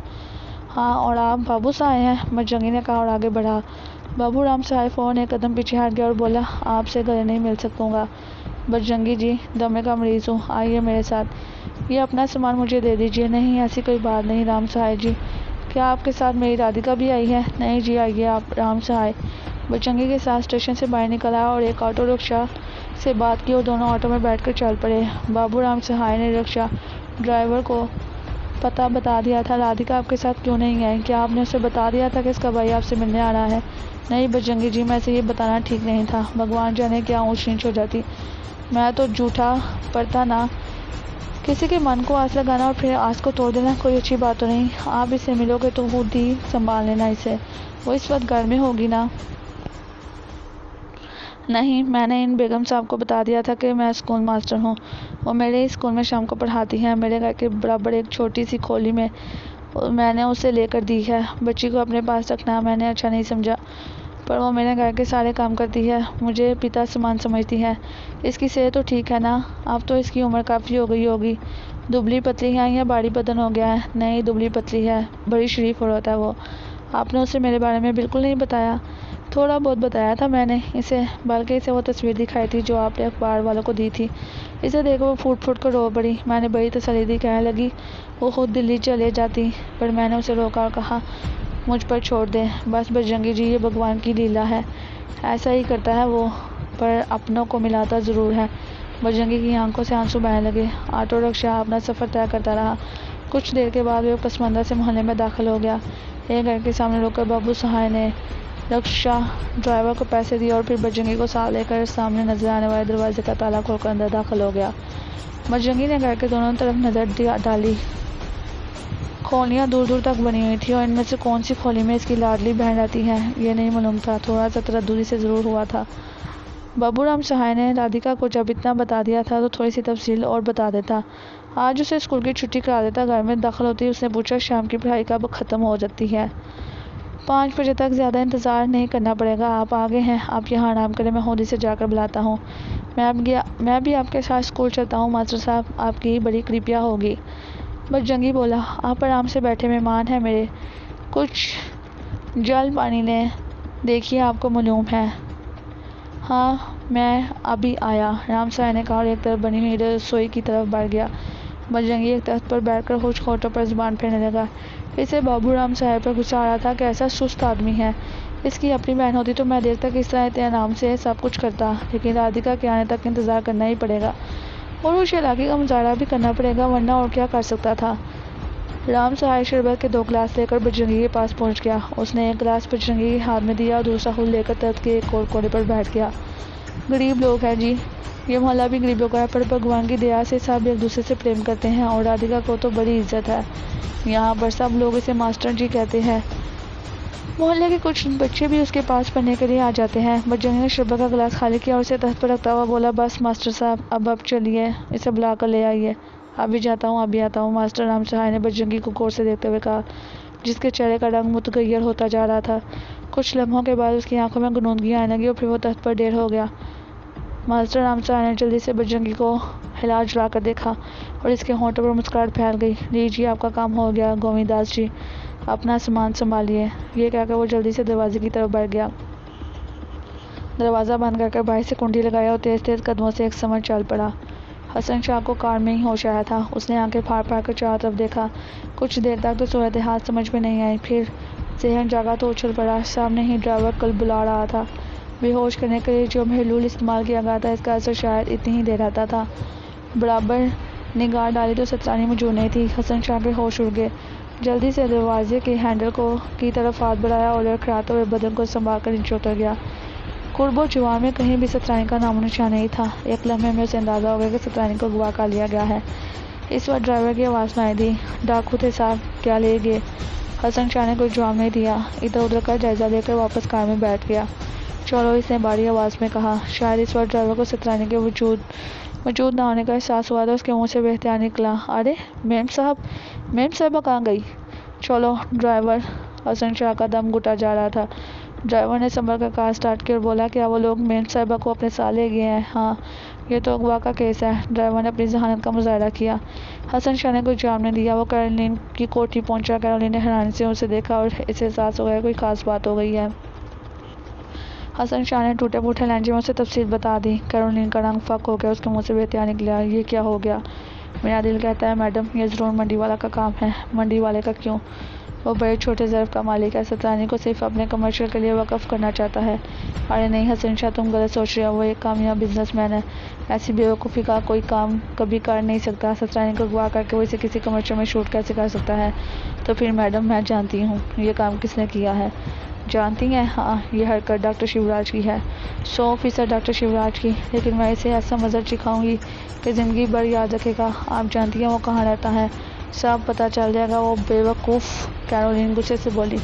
ہاں، اور آپ بابو سہائے ہیں، بجرنگی نے کہا اور آگے بڑھا۔ بابو رام سہائے فوراً ایک قدم پیچھے ہٹ گیا اور بولا، آپ سے گلے نہیں مل سکوں گا بجرنگی جی، دمے کا مریض ہوں، آئیے میرے ساتھ، یہ اپنا سامان مجھے دے دیجیے۔ نہیں، ایسی کوئی بات نہیں رام سہائے جی، کیا آپ کے ساتھ میری رادھیکا بھی آئی ہے؟ نہیں جی، آئیے آپ رام سہائے۔ بجرنگی کے ساتھ اسٹیشن سے باہر نکل آیا اور ایک آٹو رکشا سے بات کی اور دونوں آٹو میں بیٹھ کر چل پڑے۔ بابو رام سہائے نے رکشا ڈرائیور کو پتہ بتا دیا تھا۔ رادھیکا آپ کے ساتھ کیوں نہیں آئی؟ کیا آپ نے اسے بتا دیا تھا کہ اس کا بھائی آپ سے ملنے آ رہا ہے؟ نہیں بجرنگی جی، میں سے یہ بتانا ٹھیک نہیں تھا، بھگوان جانے کیا اونچ نیچ ہو جاتی، میں تو جھوٹا پڑتا نا۔ کسی کے من کو آس لگانا اور پھر آس کو توڑ دینا کوئی اچھی بات تو نہیں۔ آپ اس سے ملو گے تو خود ہی سنبھال لینا اسے، وہ اس وقت گھر میں ہوگی نا؟ نہیں، میں نے ان بیگم صاحب کو بتا دیا تھا کہ میں اسکول ماسٹر ہوں، وہ میرے ہی اسکول میں شام کو پڑھاتی ہیں۔ میرے گھر کے برابر ایک چھوٹی سی کھولی میں نے اسے لے کر دی ہے۔ بچی کو اپنے پاس رکھنا میں نے اچھا نہیں سمجھا، پر وہ میرے گھر کے سارے کام کرتی ہے، مجھے پتا سمان سمجھتی ہے۔ اس کی صحت تو ٹھیک ہے نا؟ اب تو اس کی عمر کافی ہو گئی ہوگی۔ دبلی پتلی ہے یا بھاری بدن ہو گیا ہے؟ نہیں، دبلی پتلی ہے، بڑی شریف عورت ہے وہ۔ آپ نے اسے میرے بارے میں بالکل نہیں بتایا؟ تھوڑا بہت بتایا تھا میں نے اسے، بلکہ اسے وہ تصویر دکھائی تھی جو آپ نے اخبار والوں کو دی تھی۔ اسے دیکھ کر وہ پھوٹ پھوٹ کر رو پڑی۔ میں نے بڑی تسلی دی، کہنے لگی وہ خود دلی چلے جاتی، پر میں نے اسے روکا اور کہا مجھ پر چھوڑ دے۔ بس بجرنگی جی، یہ بھگوان کی لیلا ہے، ایسا ہی کرتا ہے وہ، پر اپنوں کو ملاتا ضرور ہے۔ بجرنگی کی آنکھوں سے آنسو بہنے لگے۔ آٹو رکشا اپنا سفر طے کرتا رہا۔ کچھ دیر کے بعد وہ پسماندہ سے محلے میں داخل ہو گیا۔ ایک گھر کے سامنے رک کر بابو سہائے نے رکشا ڈرائیور کو پیسے دیے اور پھر بجرنگی کو ساتھ لے کر سامنے نظر آنے والے دروازے کا تالا کھول کر اندر داخل ہو گیا۔ بجرنگی نے گھر کے دونوں طرف نظر ڈالی۔ کھولیاں دور دور تک بنی ہوئی تھیں اور ان میں سے کون سی کھولی میں اس کی لاڈلی بہن رہتی ہے یہ نہیں معلوم تھا، تھوڑا سا ترددی سے ضرور ہوا تھا۔ بابو رام سہائے نے رادھیکا کو جب اتنا بتا دیا تھا تو تھوڑی سی تفصیل اور بتا دیتا۔ آج اسے اسکول کی چھٹی کرا دیتا۔ گھر میں داخل ہوتی اس نے پوچھا، شام کی پڑھائی کب ختم ہو جاتی ہے؟ 5 بجے تک، زیادہ انتظار نہیں کرنا پڑے گا، آپ آگے ہیں، آپ یہاں آرام کریں، میں خود ہی سے جا کر بلاتا ہوں۔ میں بھی آپ کے ساتھ اسکول چلتا ہوں ماسٹر صاحب، آپ کی بڑی کرپیا ہوگی۔ بجرنگی بولا، آپ آرام سے بیٹھے، مہمان ہیں میرے، کچھ جل پانی لیں، دیکھیے آپ کو معلوم ہے۔ ہاں، میں ابھی آیا، رام سہائے نے کہا اور ایک طرف بنی ہوئی رسوئی کی طرف بڑھ گیا۔ بجرنگی ایک تخت پر بیٹھ کر خشک ہونٹوں پر زبان پھیرنے لگا۔ اسے بابو رام سہائے پر غصہ آ رہا تھا کہ ایسا سست آدمی ہے۔ اس کی اپنی بہن ہوتی تو میں دیر تک اس طرح اطمینان سے سب کچھ کرتا، لیکن رادھیکا کے آنے تک انتظار کرنا ہی پڑے گا۔ اور اس علاقے کا مظاہرہ بھی کرنا پڑے گا، ورنہ اور کیا کر سکتا تھا۔ رام سہائے شربت کے 2 گلاس لے کر بجرنگی کے پاس پہنچ گیا۔ اس نے ایک گلاس بجرنگی کے ہاتھ میں دیا اور دوسرا خود لے کر تخت کے ایک اور کونے پر بیٹھ گیا۔ غریب لوگ ہیں جی، یہ محلہ بھی غریبوں کا ہے، پر بھگوان کی دیا سے سب ایک دوسرے سے پریم کرتے ہیں اور رادھیکا کو تو بڑی عزت ہے۔ یہاں پر سب لوگ اسے ماسٹر جی کہتے ہیں۔ محلے کے کچھ بچے بھی اس کے پاس پڑھنے کے لیے آ جاتے ہیں۔ بجرنگی نے شربت کا گلاس خالی کیا اور اسے تخت پر رکھتا ہوا بولا، بس ماسٹر صاحب، اب چلیے، اسے بلا کر لے آئیے۔ ابھی جاتا ہوں، ابھی آتا ہوں، ماسٹر رام سہائے نے بجرنگی کو غور سے دیکھتے ہوئے کہا، جس کے چہرے کا رنگ متغیر ہوتا جا رہا تھا۔ کچھ لمحوں کے بعد اس کی آنکھوں میں غنودگی آنے لگی اور پھر وہ تخت پر ڈیر ہو گیا۔ ماسٹر رام سہائے نے جلدی سے بجرنگی کو ہلا جلا کر دیکھا اور اس کے ہونٹوں پر مسکراہٹ پھیل گئی۔ لیجیے، آپ کا کام ہو گیا گووند داس جی، اپنا سامان سنبھالیے۔ یہ کہہ کر وہ جلدی سے دروازے کی طرف بڑھ گیا۔ دروازہ بند کر باہر سے کنڈی لگایا اور تیز تیز قدموں سے ایک سمت چل پڑا۔ حسن شاہ کو کار میں ہی ہوش آیا تھا۔ اس نے آنکھیں پھاڑ پھاڑ کر چاروں طرف دیکھا۔ کچھ دیر تک تو صورتحال سمجھ میں نہیں آئی، پھر ذہن جاگا تو اچھل پڑا۔ سامنے ہی ڈرائیور کل بلا رہا تھا۔ بے ہوش کرنے کے لیے جو محلول استعمال کیا گیا تھا، اس کا اثر شاید اتنی ہی دیر رہتا تھا۔ برابر نگاہ ڈالی تو سترانی موجود نہیں تھی۔ حسن شاہ کے ہوش اڑ گئے۔ جلدی سے دروازے کے ہینڈل کی طرف ہاتھ بڑھایا اور لڑکھڑاتے ہوئے بدن کو سنبھال کر نیچے اتر گیا۔ قرب و جوار میں کہیں بھی سترانی کا نام و نشان نہیں تھا۔ ایک لمحے میں اسے اندازہ ہو گیا کہ سترانی کو اغوا کر لیا گیا ہے۔ اس وقت ڈرائیور کی آواز سنائی دی، ڈاکو تھے صاحب، کیا لے گئے؟ حسن شاہ نے کوئی جواب نہیں دیا۔ ادھر ادھر کا جائزہ لے کر واپس کار میں بیٹھ گیا۔ چلو، اس نے بھاری آواز میں کہا۔ شاید اس وقت ڈرائیور کو سترانی کے موجود نہ ہونے کا احساس ہوا تو اس کے منہ سے بے اختیار نکلا، ارے میم صاحبہ کہاں گئی؟ چلو ڈرائیور۔ حسن شاہ کا دم گھٹا جا رہا تھا۔ ڈرائیور نے سنبھل کر کار سٹارٹ کی اور بولا، کیا وہ لوگ میم صاحبہ کو اپنے ساتھ لے گئے ہیں؟ ہاں، یہ تو اغوا کا کیس ہے۔ ڈرائیور نے اپنی ذہانت کا مظاہرہ کیا۔ حسن شاہ نے کوئی جواب نہیں دیا۔ وہ کیرولین کی کوٹھی پہنچا۔ کیرولین نے حیرانی سے اسے دیکھا اور اسے احساس ہو گیا کوئی خاص بات ہو گئی ہے۔ حسن شاہ نے ٹوٹے پھوٹے لہجے میں اسے تفصیل بتا دی۔ کیرولین کا رنگ فک ہو گیا، اس کے منہ سے بے اختیار نکلا، یہ کیا ہو گیا؟ میرا دل کہتا ہے میڈم، یہ ضرور منڈی والا کا کام ہے۔ منڈی والے کا کیوں؟ وہ بڑے چھوٹے ظرف کا مالک ہے، سترانی کو صرف اپنے کمرشل کے لیے وقف کرنا چاہتا ہے۔ ارے نہیں حسن شاہ، تم غلط سوچ رہے ہو، وہ ایک کامیاب بزنس مین ہے، ایسی بیوقوفی کا کوئی کام کبھی کر نہیں سکتا۔ سترانی کو اغوا کر کے وہ اسے کسی کمرشل میں شوٹ کیسے کر سکتا ہے؟ تو پھر میڈم، میں جانتی ہوں یہ کام کس نے کیا ہے۔ جانتی ہیں؟ ہاں، یہ حرکت ڈاکٹر شیوراج کی ہے، 100% ڈاکٹر شیوراج کی، لیکن میں اسے ایسا مزر چکھاؤں گی کہ زندگی بھر یاد رکھے گا۔ آپ جانتی ہیں وہ کہاں رہتا ہے؟ سب پتہ چل جائے گا، وہ بے وقوف، کیرولین غصے سے بولی۔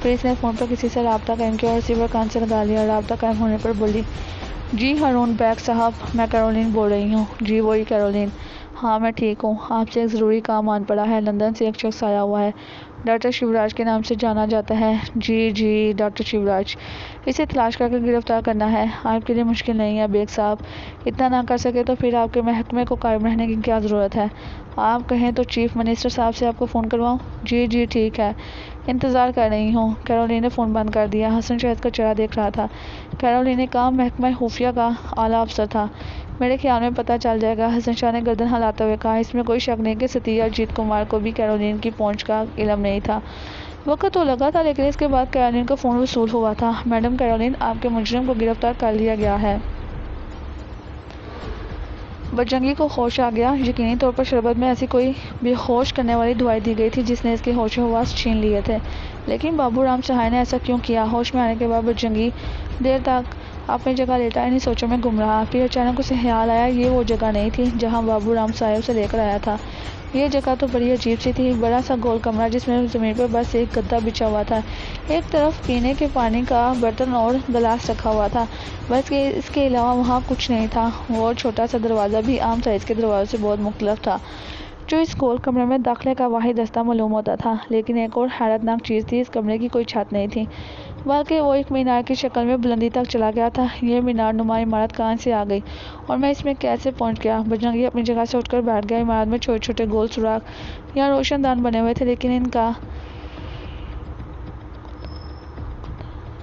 پھر اس نے فون پر کسی سے رابطہ قائم کیا اور ریسیور کان سے لگا لیا۔ رابطہ قائم ہونے پر بولی، جی ہارون بیگ صاحب، میں کیرولین بول رہی ہوں۔ جی وہی کیرولین۔ ہاں میں ٹھیک ہوں، آپ سے ایک ضروری کام آن پڑا ہے، لندن سے ایک شخص آیا ہوا ہے، ڈاکٹر شیوراج کے نام سے جانا جاتا ہے۔ جی ڈاکٹر شیوراج، اسے تلاش کر کے گرفتار کرنا ہے۔ آپ کے لیے مشکل نہیں ہے بیگ صاحب، اتنا نہ کر سکے تو پھر آپ کے محکمے کو قائم رہنے کی کیا ضرورت ہے؟ آپ کہیں تو چیف منسٹر صاحب سے آپ کو فون کرواؤں؟ جی ٹھیک ہے، انتظار کر رہی ہوں۔ کیرولین نے فون بند کر دیا۔ حسن شاہ کا چہرہ دیکھ رہا تھا۔ کیرولین نے کہا، محکمہ خفیہ کا اعلیٰ افسر تھا، میرے خیال میں پتہ چل جائے گا۔ حسن شاہ نے گردن ہلاتے ہوئے کہا، اس میں کوئی شک نہیں کہ ستیہ اجیت کمار کو بھی کیرولین کی پہنچ کا علم نہیں تھا۔ وقت تو لگا تھا، لیکن اس کے بعد کیرولین کا فون وصول ہوا تھا۔ میڈم کیرولین، آپ کے مجرم کو گرفتار کر لیا گیا ہے۔ بجرنگی کو ہوش آ گیا۔ یقینی طور پر شربت میں ایسی کوئی بے ہوش کرنے والی دوائی دی گئی تھی جس نے اس کے ہوش و حواس چھین لیے تھے، لیکن بابو رام سہائے نے ایسا کیوں کیا؟ ہوش میں آنے کے بعد بجرنگی دیر تک اپنی جگہ لیٹا انہی سوچوں میں گم رہا۔ پھر اچانک اسے خیال آیا، یہ وہ جگہ نہیں تھی جہاں بابو رام سہائے اسے لے کر آیا تھا۔ یہ جگہ تو بڑی عجیب سی تھی، بڑا سا گول کمرہ جس میں زمین پر بس ایک گدا بچھا ہوا تھا، ایک طرف پینے کے پانی کا برتن اور گلاس رکھا ہوا تھا، بس اس کے علاوہ وہاں کچھ نہیں تھا۔ وہ چھوٹا سا دروازہ بھی عام سائز کے دروازوں سے بہت مختلف تھا جو اس گول کمرے میں داخلے کا واحد رستہ معلوم ہوتا تھا، لیکن ایک اور حیرت ناک چیز تھی، اس کمرے کی کوئی چھت نہیں تھی، بلکہ وہ ایک مینار کی شکل میں بلندی تک چلا گیا تھا۔ یہ مینار نما عمارت کہاں سے آ گئی اور میں اس میں کیسے پہنچ گیا؟ بجرنگی اپنی جگہ سے اٹھ کر بیٹھ گیا۔ عمارت میں چھوٹے چھوٹے گول سوراخ یا روشن دان بنے ہوئے تھے، لیکن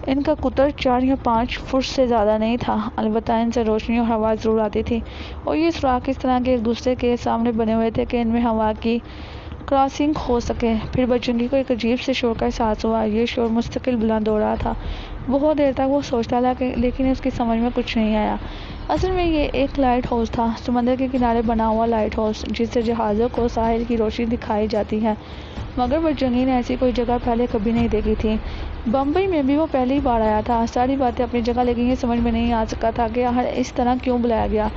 ان کا قطر 4 یا 5 فٹ سے زیادہ نہیں تھا، البتہ ان سے روشنی اور ہوا ضرور آتی تھی، اور یہ سوراخ اس طرح کے ایک دوسرے کے سامنے بنے ہوئے تھے کہ ان میں ہوا کی کراسنگ ہو سکے۔ پھر بجرنگی کو ایک عجیب سے شور کا احساس ہوا۔ یہ شور مستقل بلند ہو رہا تھا۔ بہت دیر تک وہ سوچتا رہا، لیکن اس کی سمجھ میں کچھ نہیں آیا۔ اصل میں یہ ایک لائٹ ہاؤس تھا، سمندر کے کنارے بنا ہوا لائٹ ہاؤس جس سے جہازوں کو ساحل کی روشنی دکھائی جاتی ہے، مگر برجنگی نے ایسی کوئی جگہ پہلے کبھی نہیں دیکھی تھی۔ بمبئی میں بھی وہ پہلی بار آیا تھا۔ ساری باتیں اپنی جگہ، لیکن یہ سمجھ میں نہیں آ سکا تھا کہ آخر اس طرح کیوں بلایا گیا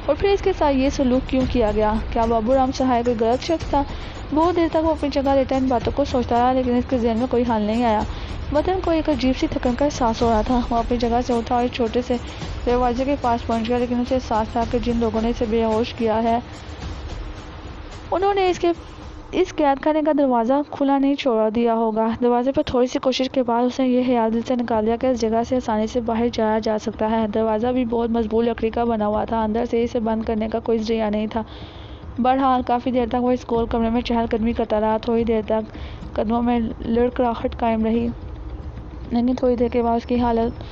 اور پھر اس کے ساتھ یہ سلوک کیوں کیا گیا۔ کیا بابو رام سہائے کوئی غلط شخص تھا؟ بہت دیر تک وہ اپنی جگہ لیٹا ان باتوں کو سوچتا رہا، لیکن اس کے ذہن میں کوئی حل نہیں آیا۔ بدن کو ایک عجیب سی تھکن کا احساس ہو رہا تھا۔ وہ اپنی جگہ سے اٹھا اور ایک چھوٹے سے دروازے کے پاس پہنچ گیا، لیکن اسے احساس تھا کہ جن لوگوں نے اسے بے ہوش کیا ہے انہوں نے اس قید خانے کا دروازہ کھلا نہیں چھوڑ دیا ہوگا۔ دروازے پر تھوڑی سی کوشش کے بعد اس نے یہ خیال دل سے نکال دیا کہ اس جگہ سے آسانی سے باہر جایا جا سکتا ہے۔ دروازہ بھی بہت مضبوط لکڑی کا بنا ہوا تھا، اندر سے اسے بند کرنے کا کوئی ذریعہ نہیں تھا۔ بہرحال کافی دیر تک وہ اس گول کمرے میں چہل قدمی کرتا رہا۔ تھوڑی دیر تک قدموں میں لڑکھڑاہٹ قائم رہی، لیکن تھوڑی دیر کے بعد اس کی حالت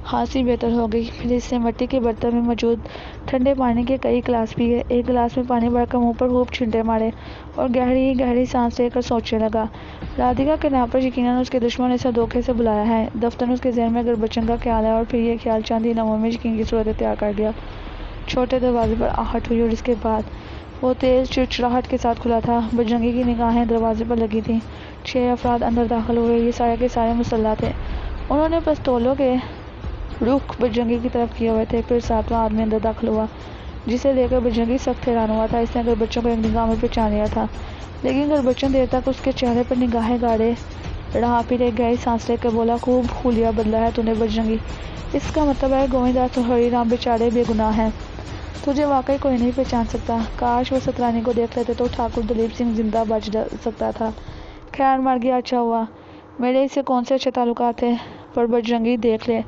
خاصی بہتر ہو گئی۔ پھر اس نے مٹی کے برتن میں موجود ٹھنڈے پانی کے کئی گلاس پیے، ایک گلاس میں پانی بھر کر منہ پر خوب چھینٹے مارے اور گہری گہری سانس لے کر سوچنے لگا۔ رادھیکا کے نام پر یقیناً اس کے دشمن نے اسے دھوکے سے بلایا ہے۔ دفتر اس کے ذہن میں گربچن کا خیال ہے اور پھر یہ خیال چند ہی لمحوں میں یقین کی صورت اختیار کر گیا۔ چھوٹے دروازے پر آہٹ ہوئی اور اس کے بعد وہ تیز چڑچڑاہٹ کے ساتھ کھلا تھا۔ بجرنگی کی نگاہیں دروازے پر لگی تھیں۔ 6 افراد اندر داخل ہوئے، یہ سارے کے سارے مسلح تھے۔ انہوں نے پستولوں کے رخ بجرنگی کی طرف کیے ہوئے تھے۔ پھر 7واں آدمی اندر داخل ہوا، جسے لے کر بجرنگی سخت حیران ہوا تھا۔ اس نے گربچن کو ایک نگاہ میں پہچان لیا تھا، لیکن گربچن دیر تک اس کے چہرے پر نگاہیں گاڑے رہا۔ پھر ایک گہری سانس لے کر بولا، خوب حلیہ بدلا ہے تو نے بجرنگی۔ اس کا مطلب ہے گووند داس اور ہری رام بیچارے بے گناہ ہیں، تجھے واقعی کوئی نہیں پہچان سکتا۔ کاش وہ سترانی کو دیکھ لیتے تو ٹھاکر دلیپ سنگھ زندہ بچ سکتا تھا۔ خیر مر گیا، اچھا ہوا۔ میرے اس سے کون سے اچھے تعلقات تھے، پر بجرنگی دیکھ لے،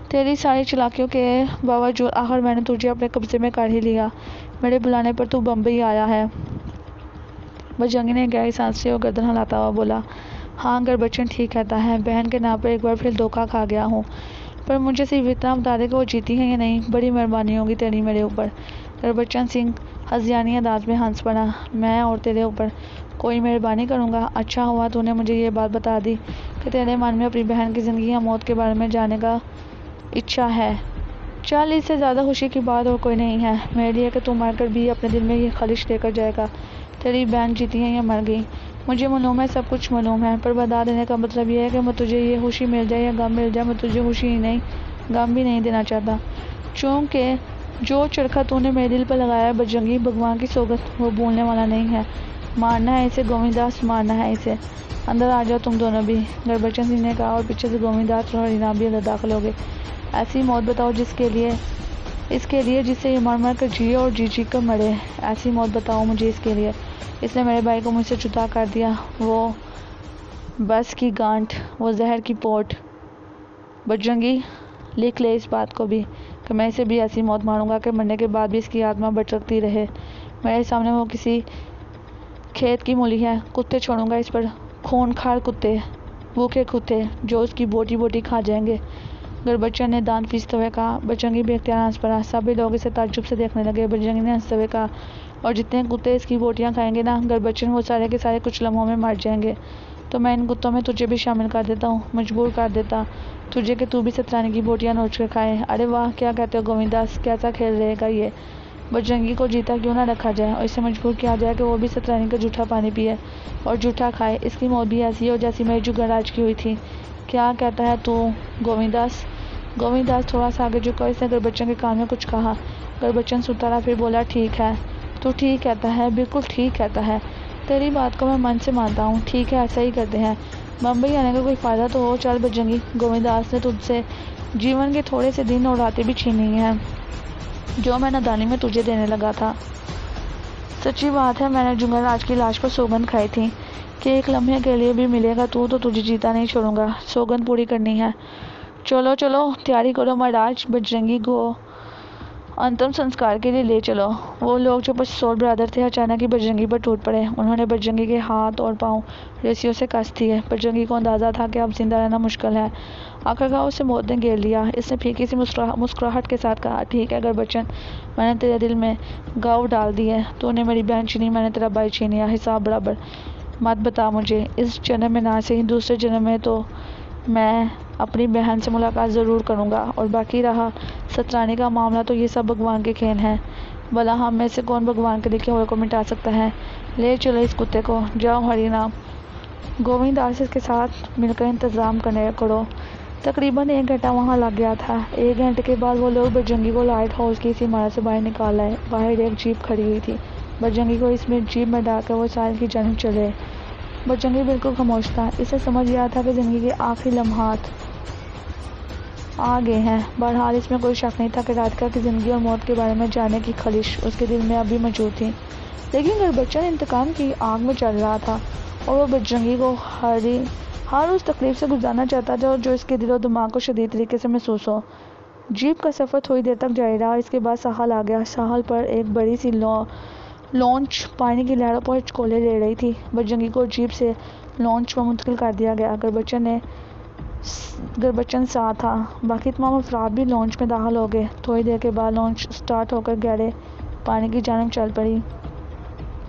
تیری ساری چالاکیوں کے باوجود آخر میں نے تجھے اپنے قبضے میں کر ہی لیا۔ میرے بلانے پر تو بمبئی آیا ہے۔ بجرنگی نے گہری سانس لی اور گردن ہلاتا ہوا بولا، ہاں گربچن ٹھیک کہتا ہے، بہن کے نام پر ایک بار پھر دھوکہ کھا گیا ہوں، پر مجھے صرف اتنا بتا دے کہ وہ جیتی ہے یا نہیں، بڑی مہربانی ہوگی تیری میرے اوپر۔ گربچن سنگھ ہذیانی انداز میں ہنس پڑا، میں اور تیرے اوپر کوئی مہربانی کروں گا؟ اچھا ہوا تو نے مجھے یہ بات بتا دی کہ تیرے من میں اپنی بہن کی زندگی یا موت کے بارے میں جاننے کا اچھا ہے۔ چل، اس سے زیادہ خوشی کی بات اور کوئی نہیں ہے میرے لیے کہ تو مر کر بھی اپنے دل میں یہ خلش لے کر جائے گا، تیری بہن جیتی ہے یا مر گئی۔ مجھے معلوم ہے، سب کچھ معلوم ہے، پر بتا دینے کا مطلب یہ ہے کہ میں تجھے یہ خوشی مل جائے یا غم مل جائے، میں تجھے خوشی ہی نہیں غم بھی نہیں دینا چاہتا، چونکہ جو چرخا تو نے میرے دل پر لگایا ہے بجرنگی، بھگوان کی سوگند، وہ بھولنے والا نہیں ہے۔ مارنا ہے اسے گووند داس، مارنا ہے اسے۔ اندر آ جاؤ تم دونوں بھی، گربچن سنگھ نے کہا اور پیچھے سے گووند داس اور ہری رام بھی اندر داخل ہو گئے۔ ایسی موت بتاؤ اس کے لیے جس سے یہ مر مر کر جیے اور جی جی کر مرے، ایسی موت بتاؤ مجھے اس کے لیے۔ اس نے میرے بھائی کو مجھ سے جدا کر دیا، وہ بس کی گانٹھ، وہ زہر کی پوٹ۔ بجرنگی لکھ لے اس بات کو بھی کہ میں اسے بھی ایسی موت ماروں گا کہ مرنے کے بعد بھی اس کی آتما بھٹکتی رہے۔ میرے سامنے وہ کسی کھیت کی مولی ہے، کتے چھوڑوں گا اس پر، خون خوار کتے، بھوکے کتے جو اس کی بوٹی بوٹی کھا جائیں گے۔ گربچن نے دانت پیستے ہوئے کہا۔ بجرنگی بے اختیار ہنس پڑا، سبھی لوگ اسے تعجب سے دیکھنے لگے۔ بجرنگی نے ہنستے ہوئے کہا، اور جتنے کتے اس کی بوٹیاں کھائیں گے نا گربچن، وہ سارے کے سارے کچھ لمحوں میں مر جائیں گے، تو میں ان کتوں میں تجھے بھی شامل کر دیتا ہوں، مجبور کر دیتا تجھے کہ تو بھی سترانی کی بوٹیاں نوچ کر کھائے۔ ارے واہ، کیا کہتے ہو گووند داس، کیسا کھیل رہے گا یہ؟ بجرنگی کو جیتا کیوں نہ رکھا جائے اور اسے مجبور کیا جائے کہ وہ بھی سترانی کا جھوٹا پانی پیے اور جھوٹا کھائے، اس کی موت بھی ایسی ہو جیسی میری جگرراج کی ہوئی تھی۔ کیا کہتا ہے تو گووند داس؟ گووند داس تھوڑا سا آگے جھکا، اس نے گربچن کے کان میں کچھ کہا۔ گربچن سنتا رہا، پھر بولا، ٹھیک ہے، تو ٹھیک کہتا ہے، بالکل ٹھیک کہتا ہے، تیری بات کو میں من سے مانتا ہوں، ٹھیک ہے، ایسا ہی کرتے ہیں، بمبئی آنے کا کوئی فائدہ تو ہو۔ چل بجرنگی، گووند داس نے تجھ سے جیون کے تھوڑے سے دن اور راتیں بھی چھین لی ہیں جو میں نادانی میں تجھے دینے لگا تھا۔ سچی بات ہے، میں نے جگرراج کی لاش پر سوگند کھائی تھی کہ ایک لمحے کے لیے بھی ملے گا تو تجھے جیتا نہیں چھوڑوں گا، سوگند پوری کرنی ہے۔ چلو چلو، تیاری کرو مہاراج، بجرنگی کو انتم سنسکار کے لیے لے چلو۔ وہ لوگ جو پستول برادر تھے اچانک ہی بجرنگی پر ٹوٹ پڑے، انہوں نے بجرنگی کے ہاتھ اور پاؤں رسیوں سے کس دیے۔ بجرنگی کو اندازہ تھا کہ اب زندہ رہنا مشکل ہے، آخرکار اسے موت نے گھیر لیا۔ اس نے پھیکی سی مسکراہٹ کے ساتھ کہا، ٹھیک ہے گربچن، میں نے تیرے دل میں گاؤ ڈال دی ہے، تو نے میری بہن چھینی، میں نے تیرا بھائی چھین لیا، حساب برابر۔ مت بتا مجھے، اس جنم میں نہ صحیح، دوسرے جنم میں تو میں اپنی بہن سے ملاقات ضرور کروں گا، اور باقی رہا سترانی کا معاملہ تو یہ سب بھگوان کے کھیل ہیں، بھلا ہم میں سے کون بھگوان کے لکھے ہوئے کو مٹا سکتا ہے۔ لے چلو اس کتے کو، جاؤ ہری نام گووند داس کے ساتھ مل کر انتظام کرو۔ تقریباً 1 گھنٹہ وہاں لگ گیا تھا۔ 1 گھنٹے کے بعد وہ لوگ بجرنگی کو لائٹ ہاؤس کی اس عمارت سے باہر نکال لائے۔ باہر ایک جیپ کھڑی ہوئی تھی، بجرنگی کو اس میں جیپ میں ڈال کر وہ ساحل کی جانب چلے۔ بجرنگی بالکل خاموش تھا، اسے سمجھ گیا تھا کہ زندگی کے آخری لمحات آ گئے ہیں۔ بہرحال اس میں کوئی شک نہیں تھا کہ رادھیکا کی زندگی اور موت کے بارے میں جاننے کی خواہش اس کے دل میں اب بھی موجود تھی، لیکن گربچن انتقام کی آگ میں چل رہا تھا، اور وہ بجرنگی کو ہر اس تکلیف سے گزارنا چاہتا تھا جو اس کے دل و دماغ کو شدید طریقے سے محسوس ہو۔ جیپ کا سفر تھوڑی دیر تک جاری رہا، اس کے بعد ساحل آ گیا۔ ساحل پر ایک بڑی سی لانچ پانی کی لہروں پر ہچکولے لے رہی تھی۔ بجرنگی کو جیپ سے لانچ پر منتقل کر دیا گیا۔ گربچن ساتھ تھا، باقی تمام افراد بھی لانچ میں داخل ہو گئے۔ تھوڑی دیر کے بعد لانچ سٹارٹ ہو کر گہرے پانی کی جانب چل پڑی۔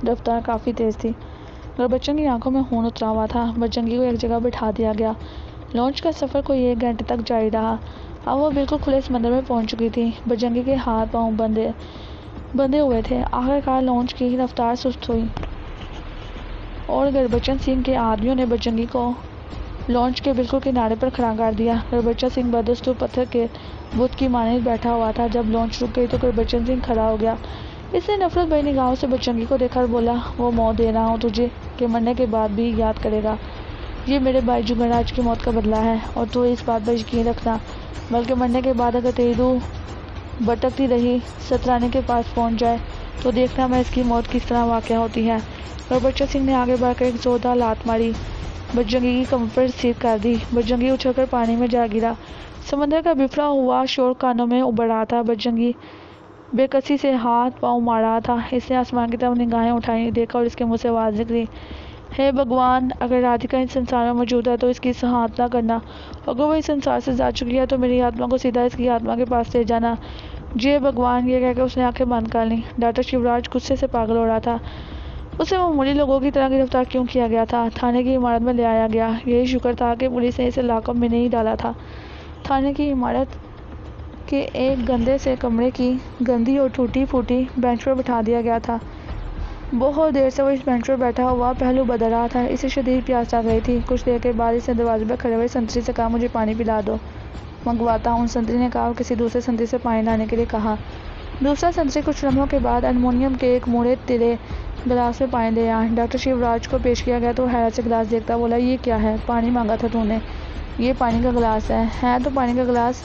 رفتار کافی تیز تھی، گربچن کی آنکھوں میں خون اترا ہوا تھا۔ بجرنگی کو ایک جگہ بٹھا دیا گیا۔ لانچ کا سفر کوئی 1 گھنٹے تک جاری رہا۔ اب وہ بالکل کھلے سمندر میں پہنچ چکی تھی۔ بجرنگی کے ہاتھ پاؤں بندھے ہوئے تھے۔ آخرکار لانچ کی رفتار سست ہوئی اور گربچن سنگھ کے آدمیوں نے بجرنگی کو لانچ کے بالکل کنارے پر کھڑا کر دیا۔ گربچن سنگھ بدستور پتھر کے بت کی مانند بیٹھا ہوا تھا۔ جب لانچ رک گئی تو گربچن سنگھ کھڑا ہو گیا۔ اس نے نفرت بھری نگاہوں سے بجرنگی کو دیکھا اور بولا، وہ موت دے رہا ہوں تجھے کہ مرنے کے بعد بھی یاد کرے گا۔ یہ میرے بھائی جگن راج کی موت کا بدلہ ہے، اور تو اس بات پر یقین رکھنا، بلکہ مرنے کے بعد اگر تیری روح بھٹکتی رہی سترانی کے پاس پہنچ جائے تو دیکھنا میں اس کی موت کس طرح واقع ہوتی ہے۔ گربچن سنگھ نے آگے بڑھ کر ایک زوردار لات ماری، بجرنگی کی کمر پر سیدھ کر دی۔ بجرنگی اچھل کر پانی میں جا گرا۔ سمندر کا بفرا ہوا شور کانوں میں ابھر رہا تھا۔ بجرنگی بے کسی سے ہاتھ پاؤں مار رہا تھا۔ اس نے آسمان کی طرف نگاہیں اٹھائیں، دیکھا اور اس کے منہ سے آواز نکلی، ہے بھگوان، اگر رادھیکا اس سنسار میں موجود ہے تو اس کی سہانت نہ کرنا، اگر وہ اس سنسار سے جا چکی ہے تو میری آتما کو سیدھا اس کی آتما کے پاس لے جانا، جے بھگوان۔ یہ کہہ کر اس نے آنکھیں بند کر لیں۔ ڈاکٹر شیوراج غصے سے پاگل ہو رہا تھا۔ اسے معمولی لوگوں کی طرح گرفتار کیوں کیا گیا تھا؟ تھانے کی عمارت میں لے آیا گیا۔ یہی شکر تھا کہ پولیس نے اسے لاک اپ میں نہیں ڈالا تھا۔ تھانے کی عمارت کے ایک گندے سے کمرے کی گندی اور ٹوٹی پھوٹی بینچ پر بٹھا دیا گیا تھا۔ بہت دیر سے وہ اس بینچ پر بیٹھا ہوا پہلو بدل رہا تھا۔ اسے شدید پیاس لگ رہی تھی۔ کچھ دیر کے بعد اس نے دروازے پر کھڑے ہوئے سنتری سے کہا، مجھے پانی پلا دو۔ منگواتا ہوں، سنتری نے کہا اور کسی دوسرے سنتری سے پانی لانے کے لیے کہا۔ دوسرا سنتری کچھ لمحوں کے بعد ایلومینیم کے ایک موڑے تلے گلاس میں پانی لے آیا۔ ڈاکٹر شیوراج کو پیش کیا گیا تو وہ حیرت سے گلاس دیکھتا بولا، یہ کیا ہے؟ پانی مانگا تھا تو نے؟ یہ پانی کا گلاس ہے تو پانی کا گلاس،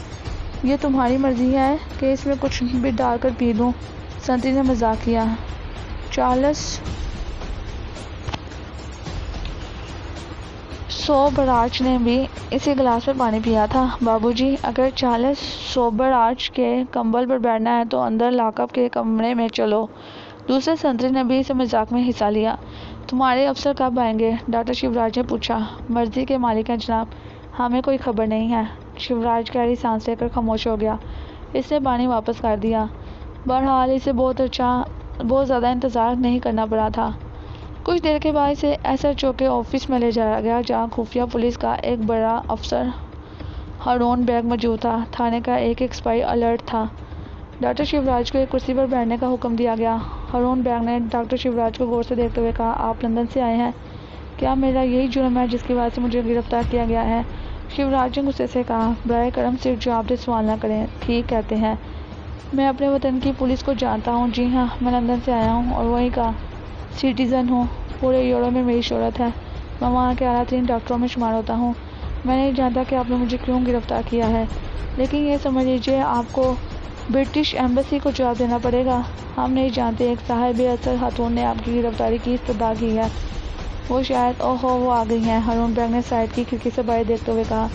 یہ تمہاری مرضی ہے کہ اس میں کچھ بھی ڈال کر پی لوں؟ سنتری نے مذاق کیا۔ چارلس سوبرارچ نے بھی اسی گلاس میں پانی پیا تھا۔ بابو جی، اگر چارلس سوبرارچ کے کمبل پر بیٹھنا ہے تو اندر لاک اپ کے کمرے میں چلو۔ دوسرے سنتری نے بھی اس مذاق میں حصہ لیا۔ تمہارے افسر کب آئیں گے؟ ڈاکٹر شیوراج نے پوچھا۔ مرضی کے مالک ہیں جناب، ہمیں کوئی خبر نہیں ہے۔ شیوراج گہری سانس لے کر خاموش ہو گیا۔ اس نے پانی واپس کر دیا۔ بہرحال اسے بہت زیادہ انتظار نہیں کرنا پڑا تھا۔ کچھ دیر کے بعد اسے ایس ایچ او کے آفس میں لے جایا گیا، جہاں خفیہ پولیس کا ایک بڑا افسر ہارون بیگ موجود تھا۔ تھانے کا ایک اسپائی الرٹ تھا۔ ڈاکٹر شیوراج کو ایک کرسی پر بیٹھنے کا حکم دیا گیا۔ ہارون بیگ نے ڈاکٹر شیوراج کو غور سے دیکھتے ہوئے کہا، آپ لندن سے آئے ہیں؟ کیا میرا یہی جرم ہے جس کی وجہ سے مجھے گرفتار کیا گیا ہے؟ شیوراج نے غصے سے کہا، براہ کرم صرف جواب دہ سوال نہ کریں۔ ٹھیک کہتے ہیں، میں اپنے وطن کی پولیس کو جانتا ہوں۔ جی ہاں، میں لندن سے آیا ہوں اور وہیں کا سٹیزن ہوں۔ پورے یورپ میں میری شہرت ہے، میں وہاں کے اعلیٰ ترین ڈاکٹروں میں شمار ہوتا ہوں۔ میں نہیں جانتا کہ آپ نے مجھے کیوں گرفتار کیا ہے، لیکن یہ سمجھ لیجیے آپ کو برٹش ایمبیسی کو جواب دینا پڑے گا۔ ہم نہیں جانتے ایک صاحب اثر خاتون نے آپ کی گرفتاری کی استدعا کی ہے۔ وہ شاید وہ آ گئی ہیں، ہارون بیگ نے سائڈ کی کھڑکی سے باہر دیکھتے ہوئے کہا،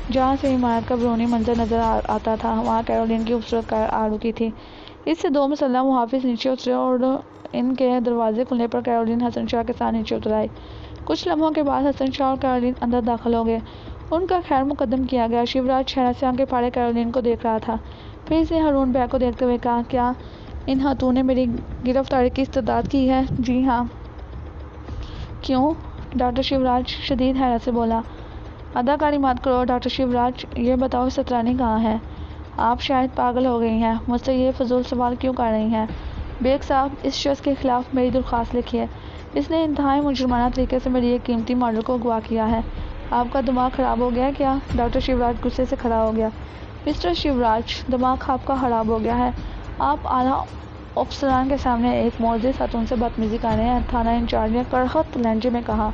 جہاں سے عمارت کا بیرونی منظر نظر آتا تھا۔ وہاں کیرولین کی خوبصورت کار آ رکی تھی۔ اس سے 2 مسلح محافظ نیچے اترے اور ان کے دروازے کھلنے پر کیرولین حسن شاہ کے ساتھ نیچے اتر آئی۔ کچھ لمحوں کے بعد حسن شاہ اور کیرولین اندر داخل ہو گئے۔ ان کا خیر مقدم کیا گیا۔ شیوراج حیرت سے آنکھیں پھاڑے کیرولین کو دیکھ رہا تھا۔ پھر اس نے ہارون بیگ کو دیکھتے ہوئے کہا، کیا ان خاتون نے میری گرفتاری کی استدعا کی ہے؟ جی ہاں۔ کیوں؟ ڈاکٹر شیوراج شدید حیرت سے بولا۔ اداکاری مت کرو ڈاکٹر شیوراج، یہ بتاؤ سترانی کہاں ہے؟ آپ شاید پاگل ہو گئی ہیں، مجھ سے یہ فضول سوال کیوں کر رہی ہیں؟ بیگ صاحب، اس شخص کے خلاف میری درخواست لکھیے، اس نے انتہائی مجرمانہ طریقے سے میری ایک قیمتی ماڈل کو اغوا کیا ہے۔ آپ کا دماغ خراب ہو گیا کیا؟ ڈاکٹر شیوراج غصے سے کھڑا ہو گیا۔ مسٹر شیوراج، دماغ آپ کا خراب ہو گیا ہے، آپ اعلیٰ افسران کے سامنے ایک معزز خاتون سے بدتمیزی کر رہے ہیں، تھانہ انچارج نے کرخت لہجے میں کہا۔